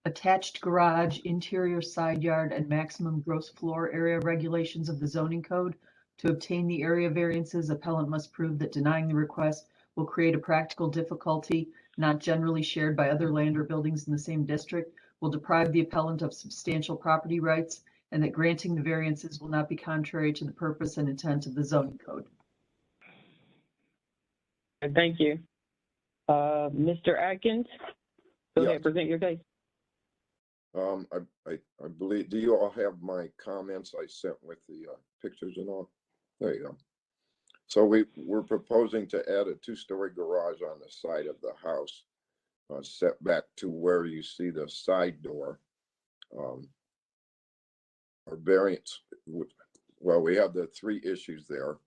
attached garage, interior side yard, and maximum gross floor area regulations of the zoning code. To obtain the area variances, appellant must prove that denying the request will create a practical difficulty not generally shared by other land or buildings in the same district, will deprive the appellant of substantial property rights, and that granting the variances will not be contrary to the purpose and intent of the zoning code. Thank you. Mr. Atkins, go ahead, present your case. I believe, do you all have my comments I sent with the pictures and all? There you go. So we're proposing to add a 2-story garage on the side of the house, set back to where you see the side door. Our variance, well, we have the 3 issues there.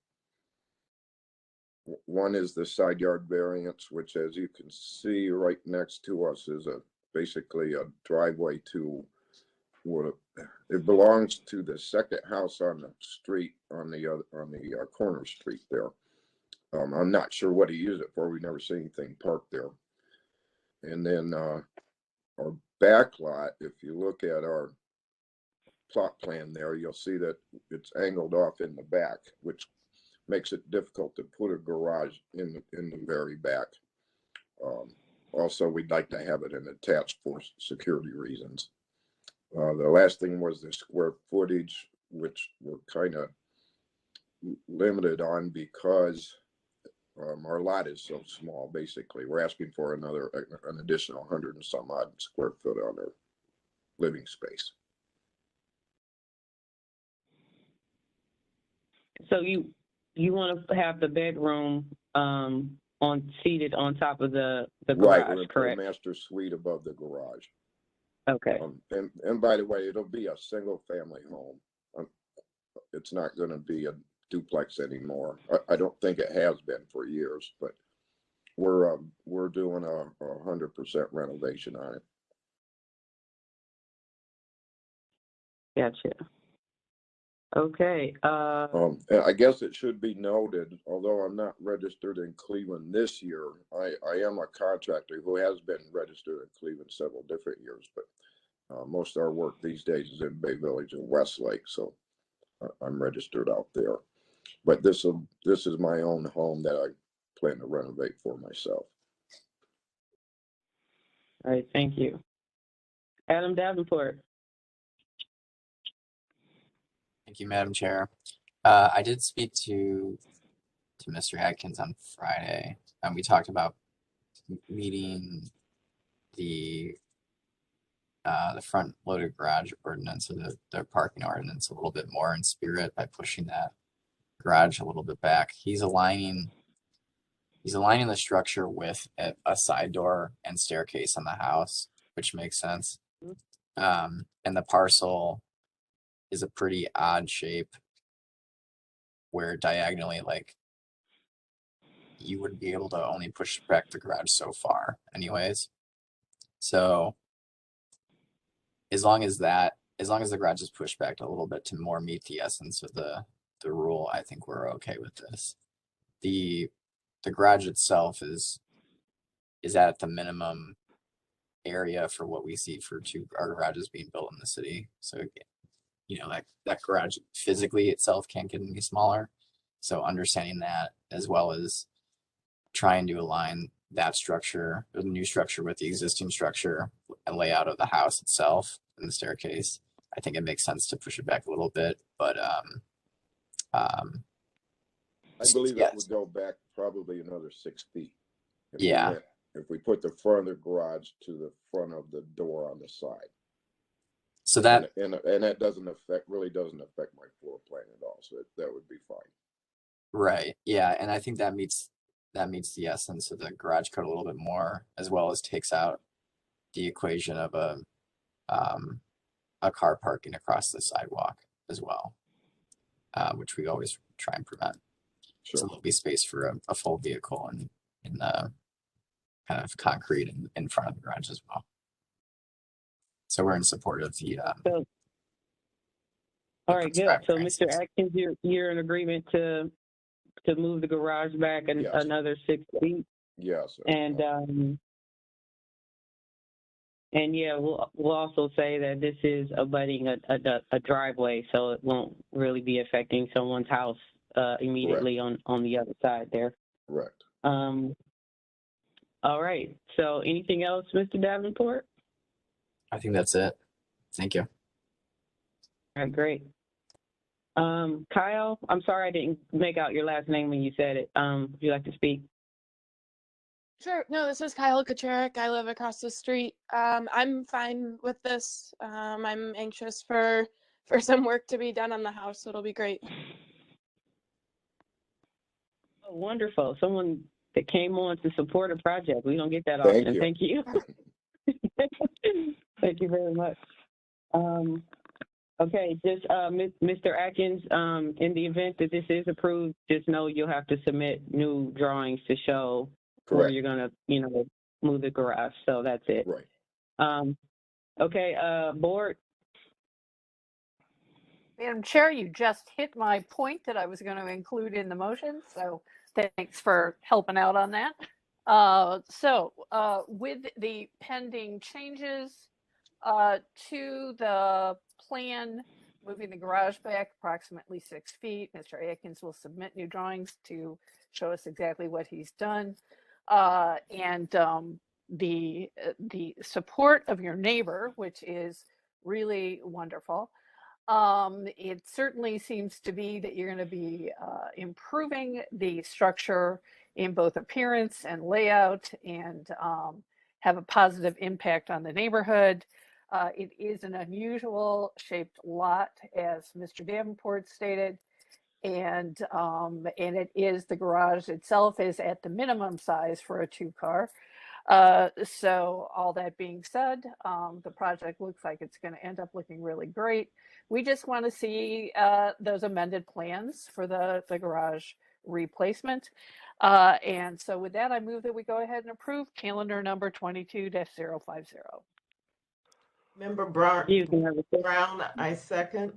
One is the side yard variance, which, as you can see right next to us, is basically a driveway to what it belongs to the second house on the street on the corner street there. I'm not sure what he used it for. We never see anything parked there. And then our back lot, if you look at our plot plan there, you'll see that it's angled off in the back, which makes it difficult to put a garage in the very back. Also, we'd like to have it an attached for security reasons. The last thing was the square footage, which we're kind of limited on because our lot is so small. Basically, we're asking for an additional 100 and some odd square foot on our living space. So you want to have the bedroom seated on top of the garage, right? We're gonna correct? put a master suite above the garage. Okay. And by the way, it'll be a single family home. It's not going to be a duplex anymore. I don't think it has been for years, but we're doing a 100% renovation on it. Gotcha. Okay. I guess it should be noted, although I'm not registered in Cleveland this year, I am a contractor who has been registered in Cleveland several different years, but most of our work these days is in Bay Village and Westlake, so I'm registered out there. But this is my own home that I plan to renovate for myself. All right, thank you. Adam Davenport. Thank you, Madam Chair. I did speak to Mr. Atkins on Friday, and we talked about meeting the front loaded garage ordinance or the parking ordinance a little bit more in spirit by pushing that garage a little bit back. He's aligning the structure with a side door and staircase on the house, which makes sense. And the parcel is a pretty odd shape where diagonally, like, you would be able to only push back the garage so far anyways. So as long as the garage is pushed back a little bit to more meet the essence of the rule, I think we're okay with this. The garage itself is at the minimum area for what we see for our garages being built in the city. So, you know, that garage physically itself can't get any smaller. So understanding that, as well as trying to align that structure, or the new structure, with the existing structure and layout of the house itself and the staircase, I think it makes sense to push it back a little bit. But I believe it would go back probably another 6 feet. If we put the front of the garage to the front of the door on the side. So that and that really doesn't affect my floor plan at all. So that would be fine. Right. Yeah, and I think that meets the essence of the garage code a little bit more, as well as takes out the equation of a car parking across the sidewalk as well, which we always try and prevent. Sure. So there'll be space for a full vehicle in the kind of concrete in front of the garage as well. So we're in support of the. All right, good. So, Mr. Atkins, you're in agreement to move the garage back another 6 feet? Yes. And yeah, we'll also say that this is abutting a driveway, so it won't really be affecting someone's house immediately on the other side there. Correct. All right. So anything else, Mr. Davenport? I think that's it. Thank you. All right, great. Kyle, I'm sorry I didn't make out your last name when you said it. Would you like to speak? Sure. No, this is Kyle Kacharik. I live across the street. I'm fine with this. I'm anxious for some work to be done on the house, so it'll be great. Oh, wonderful. Someone that came on to support a project. We don't get that often. Thank you. Thank you very much. Okay, just Mr. Atkins, in the event that this is approved, just know you'll have to submit new drawings to show where you're gonna, move the garage. So that's it. Right. Okay, board. Madam Chair, you just hit my point that I was going to include in the motion, so thanks for helping out on that. With the pending changes to the plan Moving the garage back approximately 6 feet. Mr. Atkins will submit new drawings to show us exactly what he's done. The support of your neighbor, which is really wonderful. It certainly seems to be that you're going to be improving the structure in both appearance and layout, and have a positive impact on the neighborhood. It is an unusual shaped lot, as Mr. Davenport stated, and it is, the garage itself is at the minimum size for a 2-car. So all that being said, the project looks like it's going to end up looking really great. We just want to see those amended plans for the garage replacement. And so with that, I move that we go ahead and approve calendar number 22-050. Member Brown, I second.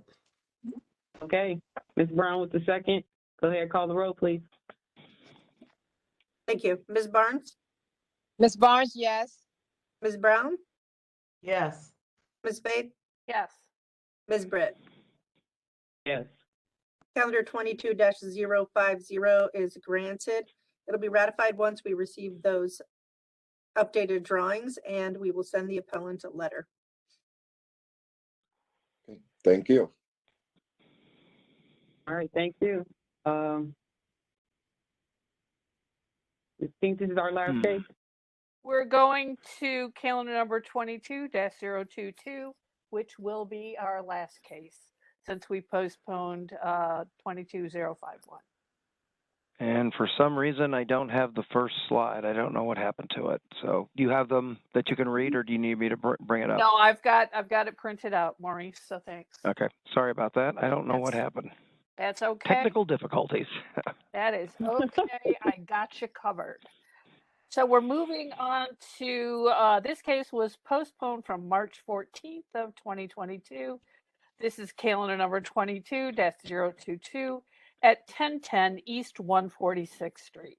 Okay, Ms. Brown with the second. Go ahead, call the roll, please. Thank you. Ms. Barnes? Ms. Barnes, yes. Ms. Brown? Yes. Ms. Spade? Yes. Ms. Britt? Yes. Calendar 22-050 is granted. It'll be ratified once we receive those updated drawings, and we will send the appellant a letter. Okay, thank you. All right, thank you. I think this is our last case. We're going to calendar number 22-022, which will be our last case since we postponed 22051. And for some reason, I don't have the first slide. I don't know what happened to it. So do you have them that you can read, or do you need me to bring it up? No, I've got it printed out, Maurice, so thanks. Okay, sorry about that. I don't know what happened. That's okay. Technical difficulties. That is okay. I got you covered. So we're moving on to, this case was postponed from March 14th of 2022. This is calendar number 22-022 at 1010 East 146th Street.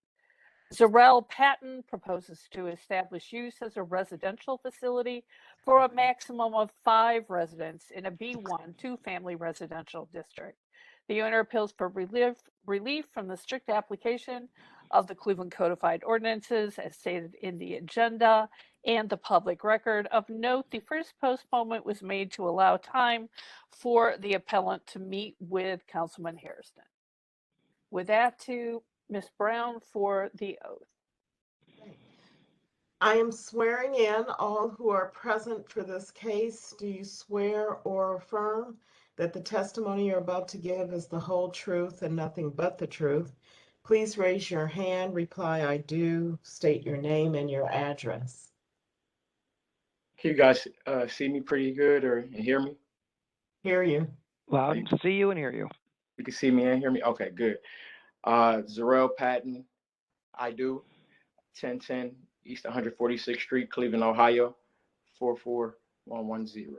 Zarel Patton proposes to establish use as a residential facility for a maximum of 5 residents in a B1 2-family residential district. The owner appeals for relief from the strict application of the Cleveland Codified Ordinances as stated in the agenda and the public record. Of note, the first postponement was made to allow time for the appellant to meet with Councilman Hairston. With that, to Ms. Brown for the oath. I am swearing in all who are present for this case. Do you swear or affirm that the testimony you're about to give is the whole truth and nothing but the truth? Please raise your hand, reply I do, state your name and your address. Can you guys see me pretty good or hear me? Hear you. Loud and see you and hear you. You can see me and hear me? Okay, good. Zarel Patton, I do, 1010 East 146th Street, Cleveland, Ohio, 44110.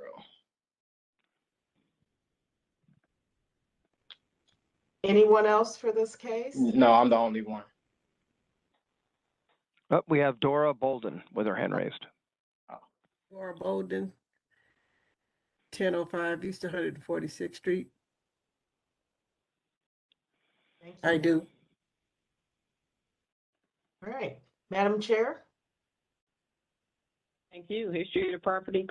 Anyone else for this case? No, I'm the only one. Oh, we have Dora Bolden with her hand raised. Dora Bolden, 1005 East 146th Street. Thank you. I do. All right. Madam Chair? Thank you. History of the property.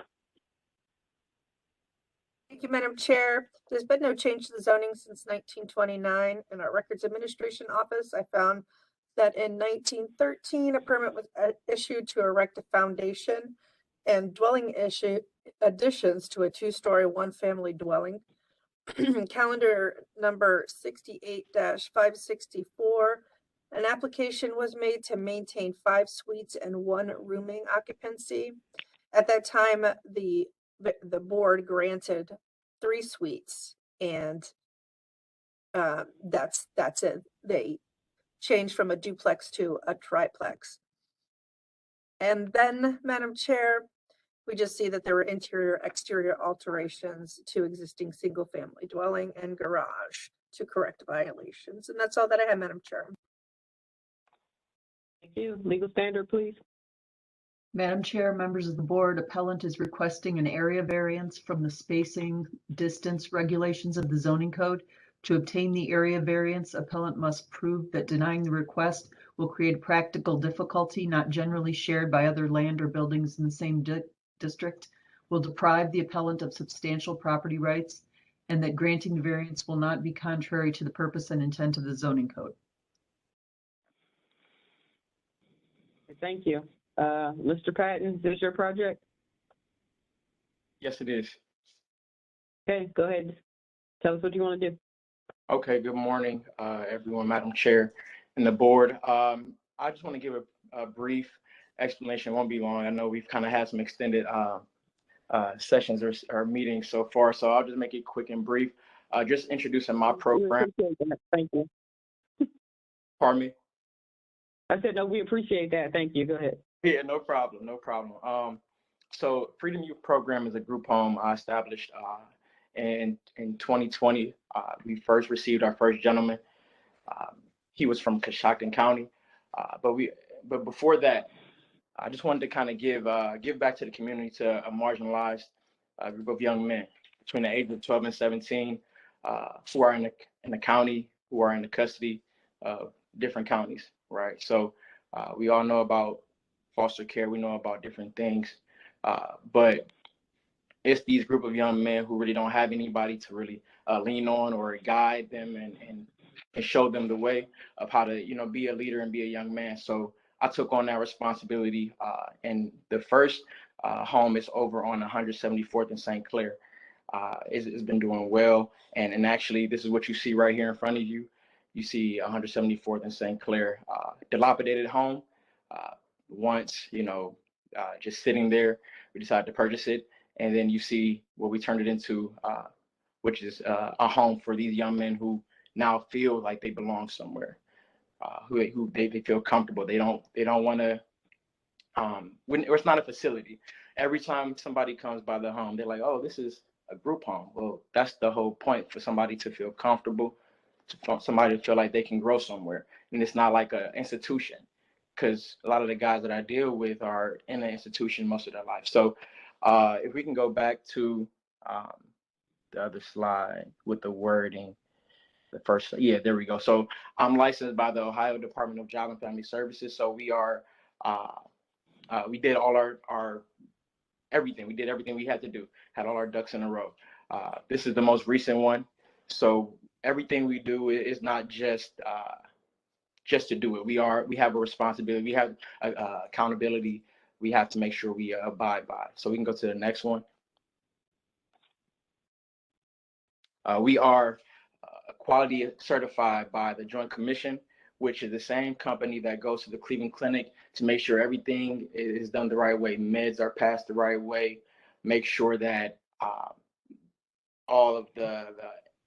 Thank you, Madam Chair. There's been no change to the zoning since 1929. In our Records Administration Office, I found that in 1913, a permit was issued to erect a foundation and dwelling additions to a 2-story 1-family dwelling. Calendar number 68-564, an application was made to maintain 5 suites and 1 rooming occupancy. At that time, the board granted 3 suites, and that's it. They changed from a duplex to a triplex. And then, Madam Chair, we just see that there were interior, exterior alterations to existing single-family dwelling and garage to correct violations. And that's all that I have, Madam Chair. Thank you. Legal standard, please. Madam Chair, members of the board, appellant is requesting an area variance from the spacing distance regulations of the zoning code. To obtain the area variance, appellant must prove that denying the request will create practical difficulty not generally shared by other land or buildings in the same district, will deprive the appellant of substantial property rights, and that granting the variance will not be contrary to the purpose and intent of the zoning code. Thank you. Mr. Patton, is this your project? Yes, it is. Okay, go ahead. Tell us what you want to do. Okay, good morning, everyone, Madam Chair and the board. I just want to give a brief explanation. It won't be long. I know we've kind of had some extended sessions or meetings so far, so I'll just make it quick and brief. Just introducing my program. Thank you. Pardon me? I said, no, we appreciate that. Thank you. Go ahead. Yeah, no problem, no problem. So Freedom Youth Program is a group home I established in 2020. We first received our first gentleman. He was from Coshocton County, but before that, I just wanted to kind of give back to the community, to a marginalized group of young men between the ages of 12 and 17 who are in the county, who are in the custody of different counties, right? So we all know about foster care, we know about different things, but it's these group of young men who really don't have anybody to really lean on or guide them and show them the way of how to, be a leader and be a young man. So I took on that responsibility, and the first home is over on 174th and St. Clair. It's been doing well, and actually this is what you see right here in front of you. You see 174th and St. Clair, dilapidated home. Once, just sitting there, we decided to purchase it, and then you see what we turned it into, which is a home for these young men who now feel like they belong somewhere, who they feel comfortable. They don't want to. It's not a facility. Every time somebody comes by the home, they're like, "Oh, this is a group home." Well, that's the whole point, for somebody to feel comfortable, for somebody to feel like they can grow somewhere, and it's not like an institution. Because a lot of the guys that I deal with are in an institution most of their life. So if we can go back to the other slide with the wording, the first, yeah, there we go. So I'm licensed by the Ohio Department of Job and Family Services. So we are, we did all our everything. We did everything we had to do, had all our ducks in a row. This is the most recent one. So everything we do is not just to do it. We have a responsibility. We have accountability. We have to make sure we abide by. So we can go to the next one. We are quality certified by the Joint Commission, which is the same company that goes to the Cleveland Clinic to make sure everything is done the right way. Meds are passed the right way. Make sure that all of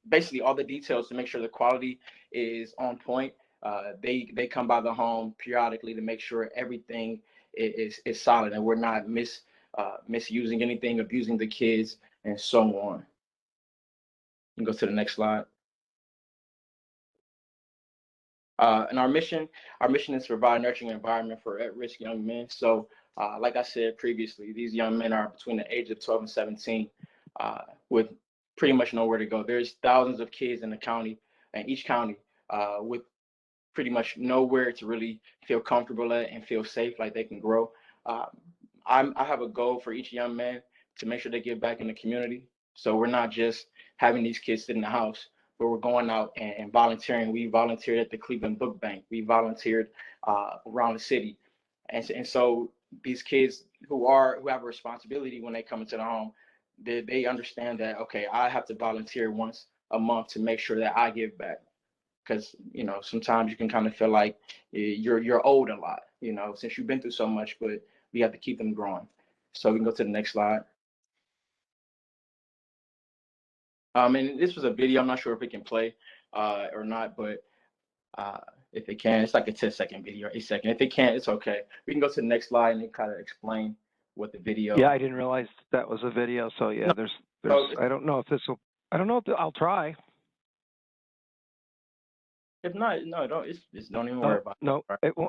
basically all the details to make sure the quality is on point. They come by the home periodically to make sure everything is solid and we're not misusing anything, abusing the kids, and so on. You can go to the next slide. And our mission is to provide a nurturing environment for at-risk young men. So like I said previously, these young men are between the age of 12 and 17 with pretty much nowhere to go. There's thousands of kids in the county, and each county with pretty much nowhere to really feel comfortable at and feel safe, like they can grow. I have a goal for each young man to make sure they give back in the community. So we're not just having these kids sit in the house, but we're going out and volunteering. We volunteered at the Cleveland Book Bank. We volunteered around the city. And so these kids who have a responsibility when they come into the home, they understand that, okay, I have to volunteer once a month to make sure that I give back. Because, sometimes you can kind of feel like you're owed a lot, since you've been through so much, but we have to keep them growing. So we can go to the next slide. And this was a video. I'm not sure if it can play or not, but if it can, it's like a 10-second video, 8-second. If it can't, it's okay. We can go to the next slide and kind of explain what the video. Yeah, I didn't realize that was a video. So yeah, there's I don't know if this will. I don't know if I'll try. If not, no, don't. Don't even worry about it. No,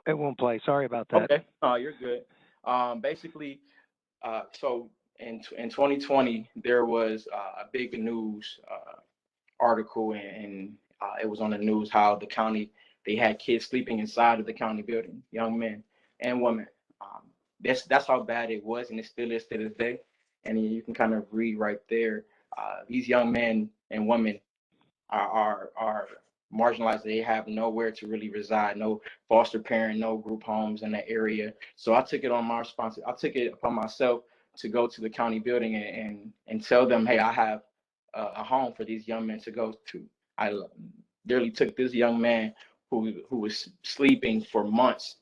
it won't play. Sorry about that. Okay. Oh, you're good. Basically, so in 2020, there was a big news article, and it was on the news how the county, they had kids sleeping inside of the county building, young men and women. That's how bad it was, and it still is to this day. And you can kind of read right there. These young men and women are marginalized. They have nowhere to really reside, no foster parent, no group homes in that area. So I took it on my responsibility. I took it upon myself to go to the county building and tell them, hey, I have a home for these young men to go to. I literally took this young man who was sleeping for months,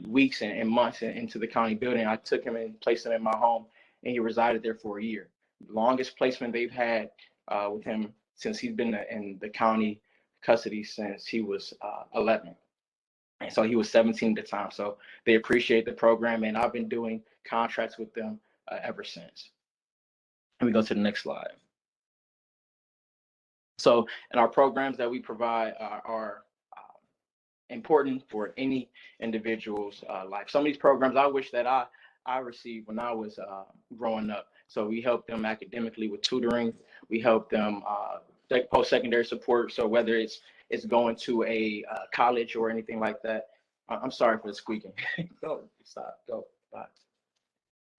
weeks and months into the county building. I took him and placed him in my home, and he resided there for a year. Longest placement they've had with him since he's been in the county custody since he was 11. And so he was 17 at the time. So they appreciate the program, and I've been doing contracts with them ever since. And we go to the next slide. So, and our programs that we provide are important for any individual's life. Some of these programs I wish that I received when I was growing up. So we help them academically with tutoring. We help them post-secondary support. So whether it's going to a college or anything like that. I'm sorry for the squeaking. Go, stop, go, bye.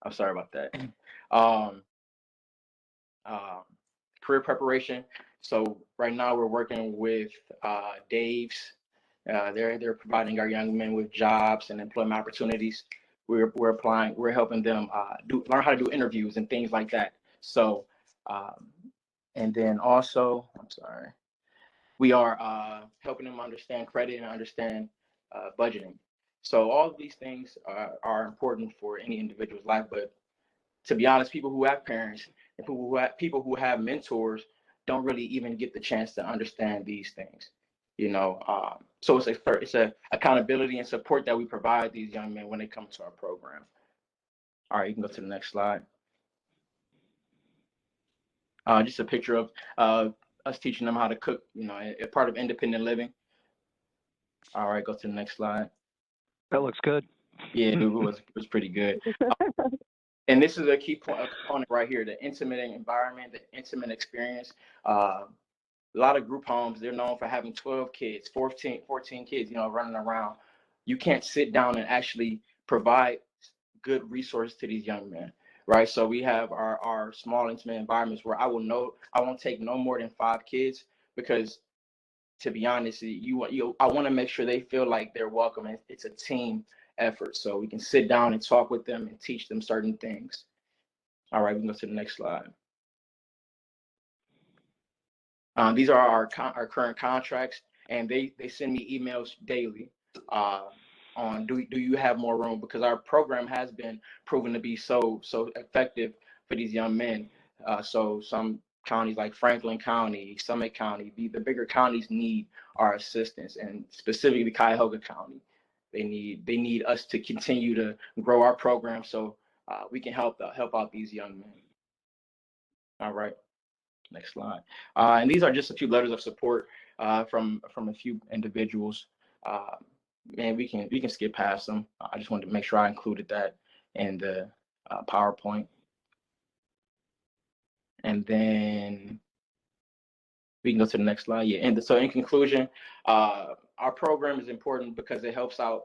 I'm sorry about that. Career preparation. So right now we're working with Dave's. They're providing our young men with jobs and employment opportunities. We're helping them learn how to do interviews and things like that. So, and then also, I'm sorry, we are helping them understand credit and understand budgeting. So all of these things are important for any individual's life. But to be honest, people who have parents and people who have mentors don't really even get the chance to understand these things. So it's a accountability and support that we provide these young men when they come to our program. All right, you can go to the next slide. Just a picture of us teaching them how to cook, a part of independent living. All right, go to the next slide. That looks good. Yeah, it was pretty good. And this is a key component right here, the intimate environment, the intimate experience. A lot of group homes, they're known for having 12 kids, 14 kids, running around. You can't sit down and actually provide good resources to these young men, right? So we have our small intimate environments where I won't take no more than 5 kids, because to be honest, I want to make sure they feel like they're welcome, and it's a team effort. So we can sit down and talk with them and teach them certain things. All right, we can go to the next slide. These are our current contracts, and they send me emails daily on do you have more room, because our program has been proven to be so effective for these young men. So some counties like Franklin County, Summit County, the bigger counties need our assistance, and specifically Cuyahoga County. They need us to continue to grow our program so we can help out these young men. All right. Next slide. And these are just a few letters of support from a few individuals. And we can skip past them. I just wanted to make sure I included that in the PowerPoint. And then we can go to the next slide. Yeah. And so in conclusion, our program is important because it helps out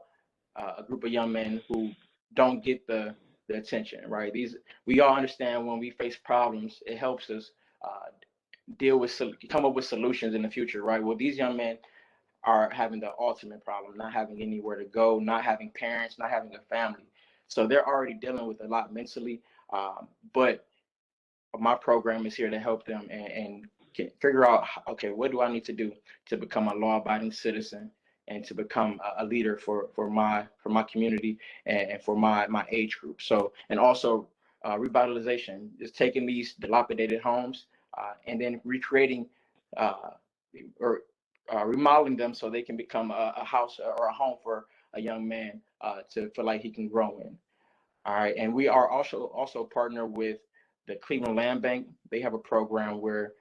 a group of young men who don't get the attention, right? We all understand when we face problems, it helps us come up with solutions in the future, right? Well, these young men are having the ultimate problem, not having anywhere to go, not having parents, not having a family. So they're already dealing with a lot mentally. But my program is here to help them and figure out, okay, what do I need to do to become a law-abiding citizen and to become a leader for my community and for my age group. So, and also revitalization is taking these dilapidated homes and then recreating or remodeling them so they can become a house or a home for a young man to feel like he can grow in. All right, and we are also partner with the Cleveland Land Bank. They have a program where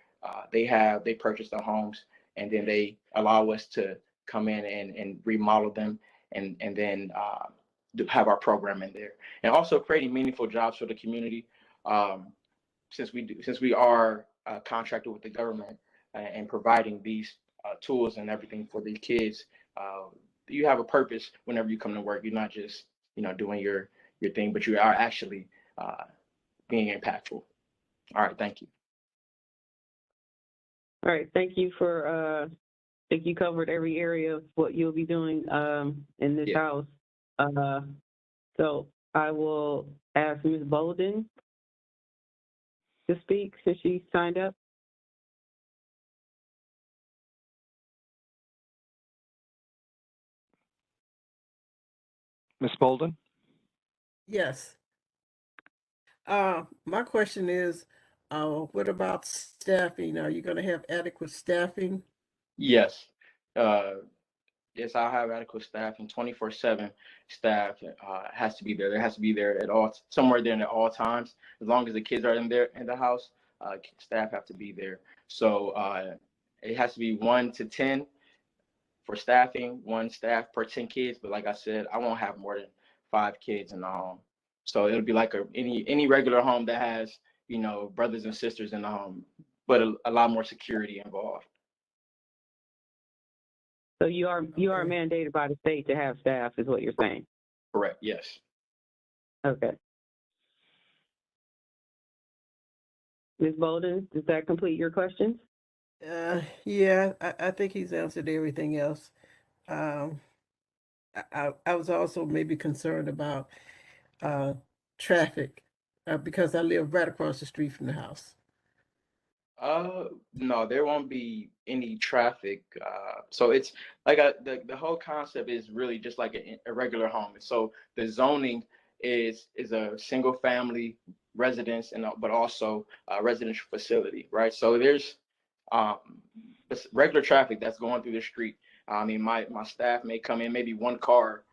they purchase the homes and then they allow us to come in and remodel them and then have our program in there, and also creating meaningful jobs for the community. Since we are contracted with the government and providing these tools and everything for these kids, you have a purpose whenever you come to work. You're not just doing your thing, but you are actually being impactful. All right, thank you. All right, thank you for. I think you covered every area of what you'll be doing in this house. So I will ask Ms. Bolden to speak since she signed up. Ms. Bolden? Yes. My question is, what about staffing? Are you going to have adequate staffing? Yes. Yes, I have adequate staff, and 24/7 staff has to be there. There has to be there somewhere there at all times. As long as the kids are in the house, staff have to be there. So it has to be 1 to 10 for staffing, 1 staff per 10 kids. But like I said, I won't have more than 5 kids in the home. So it'll be like any regular home that has brothers and sisters in the home, but a lot more security involved. So you are mandated by the state to have staff, is what you're saying? Correct. Yes. Okay. Ms. Bolden, does that complete your questions? Yeah, I think he's answered everything else. I was also maybe concerned about traffic because I live right across the street from the house. No, there won't be any traffic. So it's like the whole concept is really just like a regular home. So the zoning is a single family residence but also a residential facility, right? So there's regular traffic that's going through the street. I mean, my staff may come in, maybe 1 car,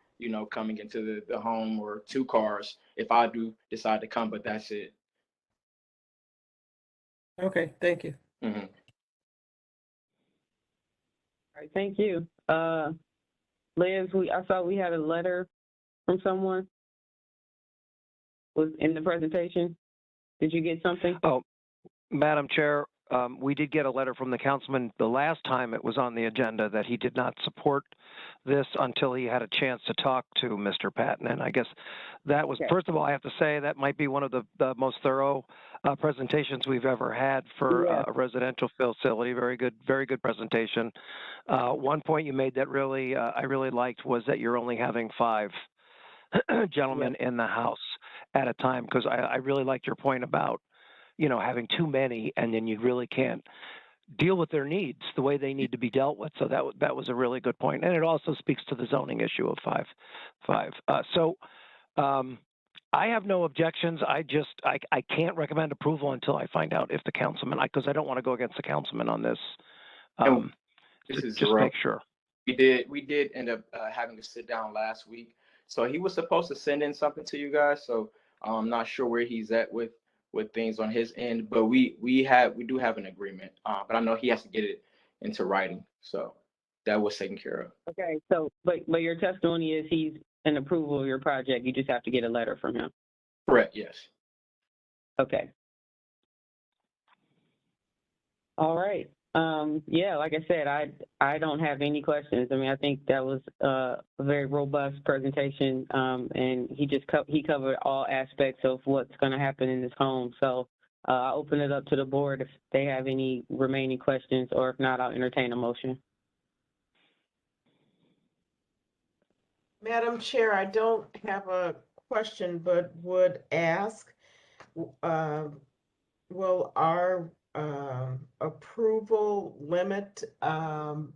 coming into the home, or 2 cars if I do decide to come, but that's it. Okay, thank you. Mm-hmm. All right, thank you. Liz, I saw we had a letter from someone. Was in the presentation. Did you get something? Oh, Madam Chair, we did get a letter from the councilman the last time it was on the agenda that he did not support this until he had a chance to talk to Mr. Patton. And I guess that was, first of all, I have to say that might be one of the most thorough presentations we've ever had for a residential facility. Very good presentation. One point you made that I really liked was that you're only having 5 gentlemen in the house at a time, because I really liked your point about having too many, and then you really can't deal with their needs the way they need to be dealt with. So that was a really good point, and it also speaks to the zoning issue of 5. So I have no objections. I can't recommend approval until I find out if the councilman, because I don't want to go against the councilman on this. This is just make sure. We did end up having to sit down last week. So he was supposed to send in something to you guys. So I'm not sure where he's at with things on his end, but we do have an agreement. But I know he has to get it into writing. So that was taken care of. Okay. So, but your testimony is he's in approval of your project. You just have to get a letter from him. Correct. Yes. Okay. All right. Yeah, like I said, I don't have any questions. I mean, I think that was a very robust presentation, and he covered all aspects of what's going to happen in this home. So I'll open it up to the board if they have any remaining questions, or if not, I'll entertain a motion. Madam Chair, I don't have a question, but would ask, will our approval limit the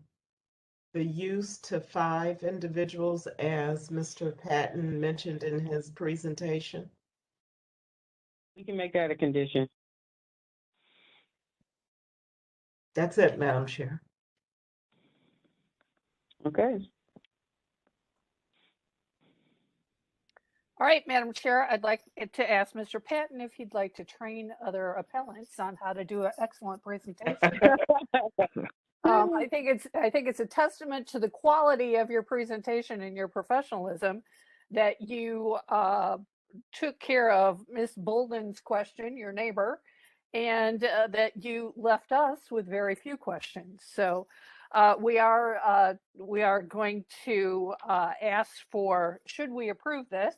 use to 5 individuals, as Mr. Patton mentioned in his presentation? We can make that a condition. That's it, Madam Chair. Okay. All right, Madam Chair, I'd like to ask Mr. Patton if he'd like to train other appellants on how to do an excellent presentation. I think it's a testament to the quality of your presentation and your professionalism that you took care of Miss Bolden's question, your neighbor, and that you left us with very few questions. So we are going to ask for, should we approve this?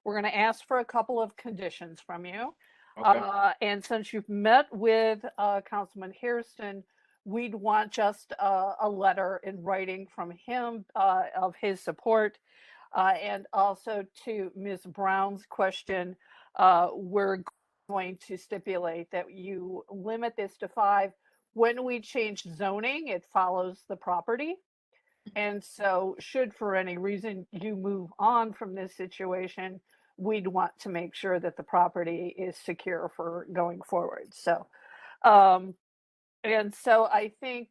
We're going to ask for a couple of conditions from you. Okay. And since you've met with Councilman Hairston, we'd want just a letter in writing from him of his support. And also to Ms. Brown's question, we're going to stipulate that you limit this to 5. When we change zoning, it follows the property. And so should for any reason you move on from this situation, we'd want to make sure that the property is secure for going forward. So, and so I think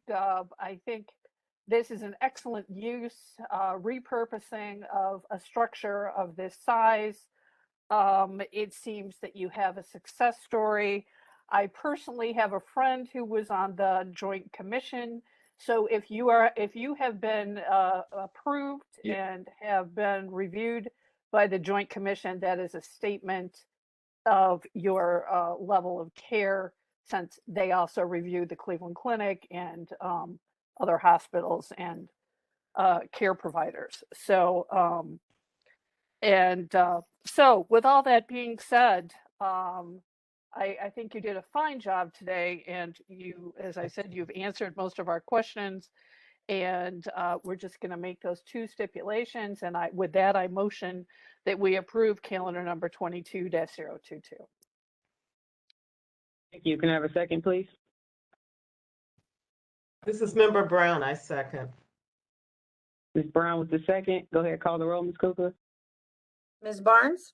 this is an excellent use, repurposing of a structure of this size. It seems that you have a success story. I personally have a friend who was on the Joint Commission. So if you have been approved and have been reviewed by the Joint Commission, that is a statement of your level of care, since they also reviewed the Cleveland Clinic and other hospitals and care providers. So, so with all that being said, I think you did a fine job today, and you, as I said, you've answered most of our questions, and we're just going to make those 2 stipulations. And with that, I motion that we approve calendar number 22-022. Thank you. Can I have a second, please? This is Member Brown. I second. Ms. Brown with the second. Go ahead, call the roll, Ms. Cooper. Ms. Barnes?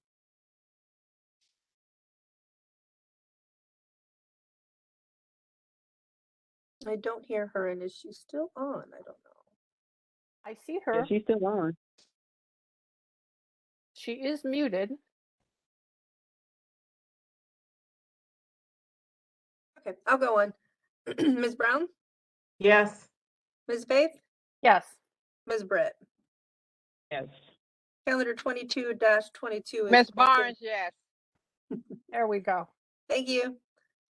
I don't hear her, and is she still on? I don't know. I see her. Yeah, she's still on. She is muted. Okay, I'll go on. Ms. Brown? Yes. Ms. Faith? Yes. Ms. Britt? Yes. Calendar 22-22 is. Ms. Barnes, yes. There we go. Thank you.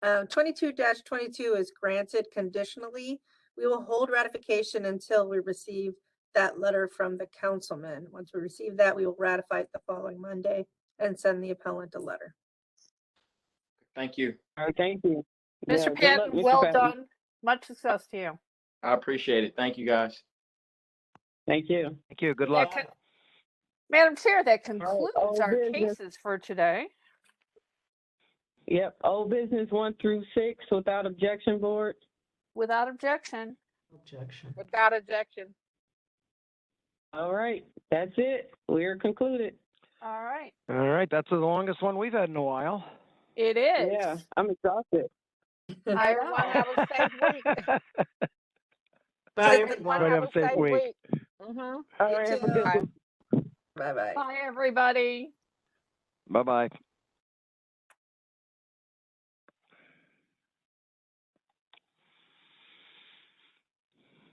22-22 is granted conditionally. We will hold ratification until we receive that letter from the councilman. Once we receive that, we will ratify it the following Monday and send the appellant a letter. Thank you. All right, thank you. Mr. Yeah, good Patton, luck, Mr. well Patton. done. Much success to you. I appreciate it. Thank you, guys. Thank you. Thank you. Good luck. Madam Chair, that concludes old our business. cases for today. Yep, old business 1 through 6 without objection, board. Without objection. Objection. Without objection. All right, that's it. We're concluded. All right. All right. That's the longest one we've had in a while. It is. Yeah, I'm exhausted. I Everyone have a safe week. Bye, Everyone everyone. have a safe week. All right, have a good one. Bye-bye. Bye, everybody. Bye-bye.